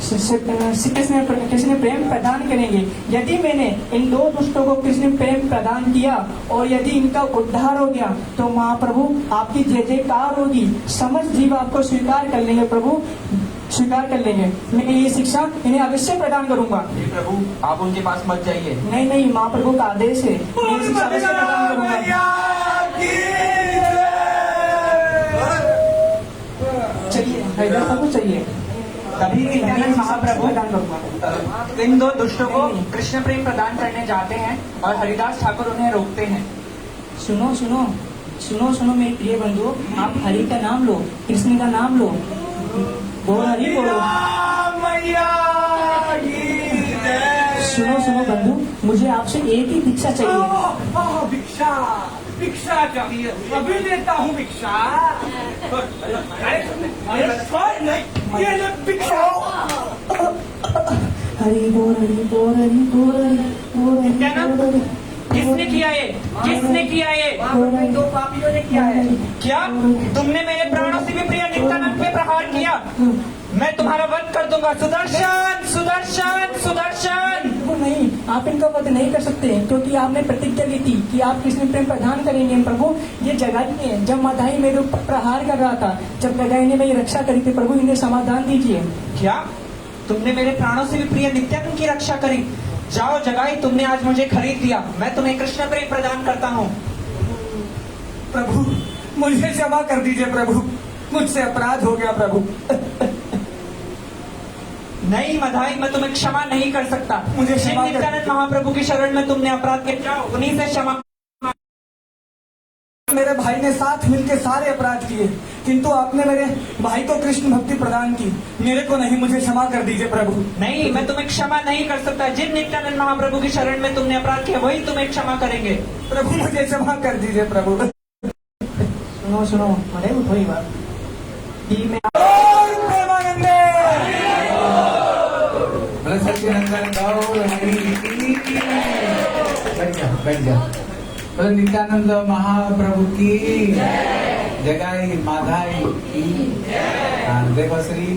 कृष्ण प्रेम प्रदान करेंगे। यदि मैंने इन दो दुष्टों को कृष्ण प्रेम प्रदान किया और यदि इनका उद्धार हो गया तो महाप्रभु आपकी जय जयकार होगी, समस्त जीव आपको स्वीकार कर लेंगे। प्रभु स्वीकार कर लेंगे। मैं ये शिक्षा इन्हें अवश्य प्रदान करूंगा। हे प्रभु, आप उनके पास मत जाइए। नहीं नहीं, महाप्रभु का आदेश है, मैं ये शिक्षा अवश्य प्रदान करूंगा। चलिए हरिदास ठाकुर चाहिए। तभी नित्यानंद महाप्रभु इन दो दुष्टों को कृष्ण प्रेम प्रदान करने जाते हैं और हरिदास ठाकुर उन्हें रोकते हैं। सुनो सुनो सुनो सुनो मेरे प्रिय बंधु, आप हरि का नाम लो, कृष्ण का नाम लो, बोलो हरि बोलो। सुनो सुनो बंधु, मुझे आपसे एक ही भिक्षा चाहिए। भिक्षा भिक्षा चाहिए, अभी देता हूँ भिक्षा। ये ले भिक्षा। हरि बोल हरि बोल हरि बोल हरि बोल हरि। किसने किया ये? किसने किया ये? दो पापियों ने किया है। क्या तुमने मेरे प्राणों से भी प्रिय नित्यानंद पे प्रहार किया? मैं तुम्हारा वध कर दूंगा। सुदर्शन सुदर्शन सुदर्शन। नहीं, आप इनका वध नहीं कर सकते क्योंकि आपने प्रतिज्ञा ली थी कि आप कृष्ण प्रेम प्रदान करेंगे। प्रभु ये जगाई ने जब माधाई मेरे ऊपर प्रहार कर रहा था, जब जगाई ने मेरी रक्षा करी थी, प्रभु इन्हें समाधान दीजिए। क्या तुमने मेरे प्राणों से भी प्रिय नित्यानंद की रक्षा करी? जाओ जगाई, तुमने आज मुझे खरीद लिया, मैं तुम्हें कृष्ण प्रेम प्रदान करता हूँ। प्रभु मुझे क्षमा कर दीजिए प्रभु, मुझसे अपराध हो गया प्रभु। नहीं मधाई, मैं तुम्हें क्षमा नहीं कर सकता। मुझे क्षमा कर नित्यानंद महाप्रभु की शरण में तुमने अपराध किया, जाओ उन्हीं से क्षमा। मेरे भाई ने साथ मिलकर सारे अपराध किए, किंतु आपने मेरे भाई को कृष्ण भक्ति प्रदान की, मेरे को नहीं। मुझे क्षमा कर दीजिए प्रभु। नहीं, मैं तुम्हें क्षमा नहीं कर सकता। जिन नित्यानंद महाप्रभु की शरण में तुमने अपराध किया वही तुम्हें क्षमा करेंगे। प्रभु मुझे क्षमा कर दीजिए प्रभु। सुनो सुनो अरे उठो ही बात कि मैं बोले सच्चिदानंद गौर हरि की। बैठ जा बैठ जा। बोले नित्यानंद महाप्रभु की जगाई माधाई की। हाँ, देखो श्री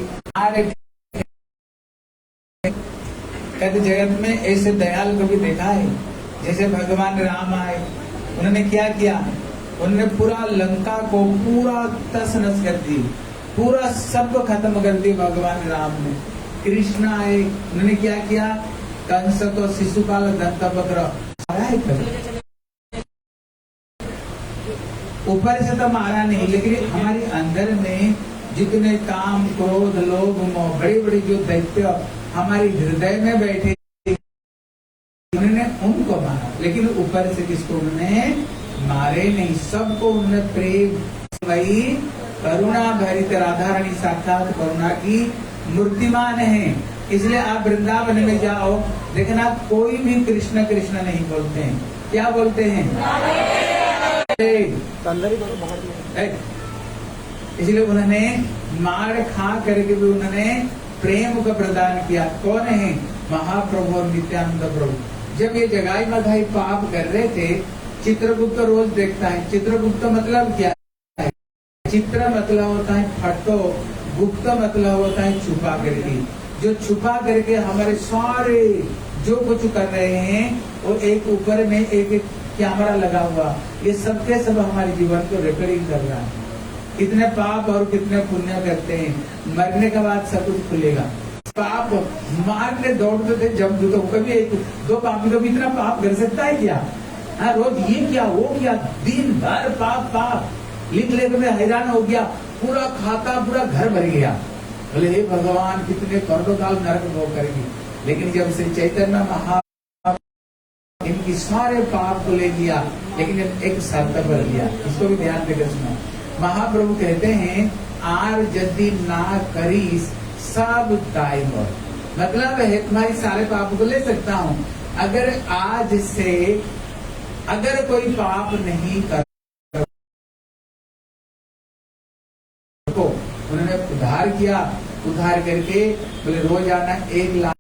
कहते जगत में ऐसे दयाल को भी देखा है। जैसे भगवान राम आए, उन्होंने क्या किया? उन्होंने पूरा लंका को पूरा तस नस कर दी, पूरा सब खत्म कर दिया भगवान राम ने। कृष्ण आए, उन्होंने क्या किया? कंस को शिशुपाल दंतवक्र ऊपर से तो मारा नहीं, लेकिन हमारे अंदर में जितने काम क्रोध लोभ मोह बड़े बड़े जो दैत्य हमारे हृदय में बैठे, उन्होंने उनको मारा, लेकिन ऊपर से किसको उन्होंने मारे नहीं। सबको उन्होंने प्रेम वही करुणा भरित राधा रानी साक्षात करुणा की मूर्तिमान है। इसलिए आप वृंदावन में जाओ, देखना कोई भी कृष्ण कृष्ण नहीं बोलते हैं। क्या बोलते हैं? इसलिए उन्होंने मार खा करके भी उन्होंने प्रेम को प्रदान किया। कौन है? महाप्रभु और नित्यानंद प्रभु। जब ये जगाई मधाई पाप कर रहे थे, चित्रगुप्त रोज देखता है। चित्रगुप्त मतलब क्या है? चित्र मतलब होता है फटो, गुप्त मतलब होता है छुपा करके। जो छुपा करके हमारे सारे जो कुछ कर रहे हैं, वो एक ऊपर में एक कैमरा लगा हुआ, ये सबके सब हमारे जीवन को रिकॉर्डिंग कर रहा है। कितने पाप और कितने पुण्य करते हैं, मरने के बाद सब कुछ खुलेगा। पाप मारने दौड़ते थे जब तो कभी एक दो पापी कभी इतना पाप कर सकता है क्या? हाँ, रोज ये क्या वो क्या, दिन भर पाप पाप लिख लेकर मैं हैरान हो गया। पूरा खाता पूरा घर भर गया। बोले हे भगवान, कितने करोड़ों काल नरक भोग करेंगे। लेकिन जब से चैतन्य महा इनकी सारे पाप को ले लिया, लेकिन एक शर्त पर लिया। इसको भी ध्यान देकर सुनो। महाप्रभु कहते हैं आर यदि ना करीस सब दाय मोर। मतलब है तुम्हारी सारे पाप को ले सकता हूँ, अगर आज से अगर कोई पाप नहीं कर। उन्होंने उद्धार किया, उद्धार करके बोले रोजाना 1 लाख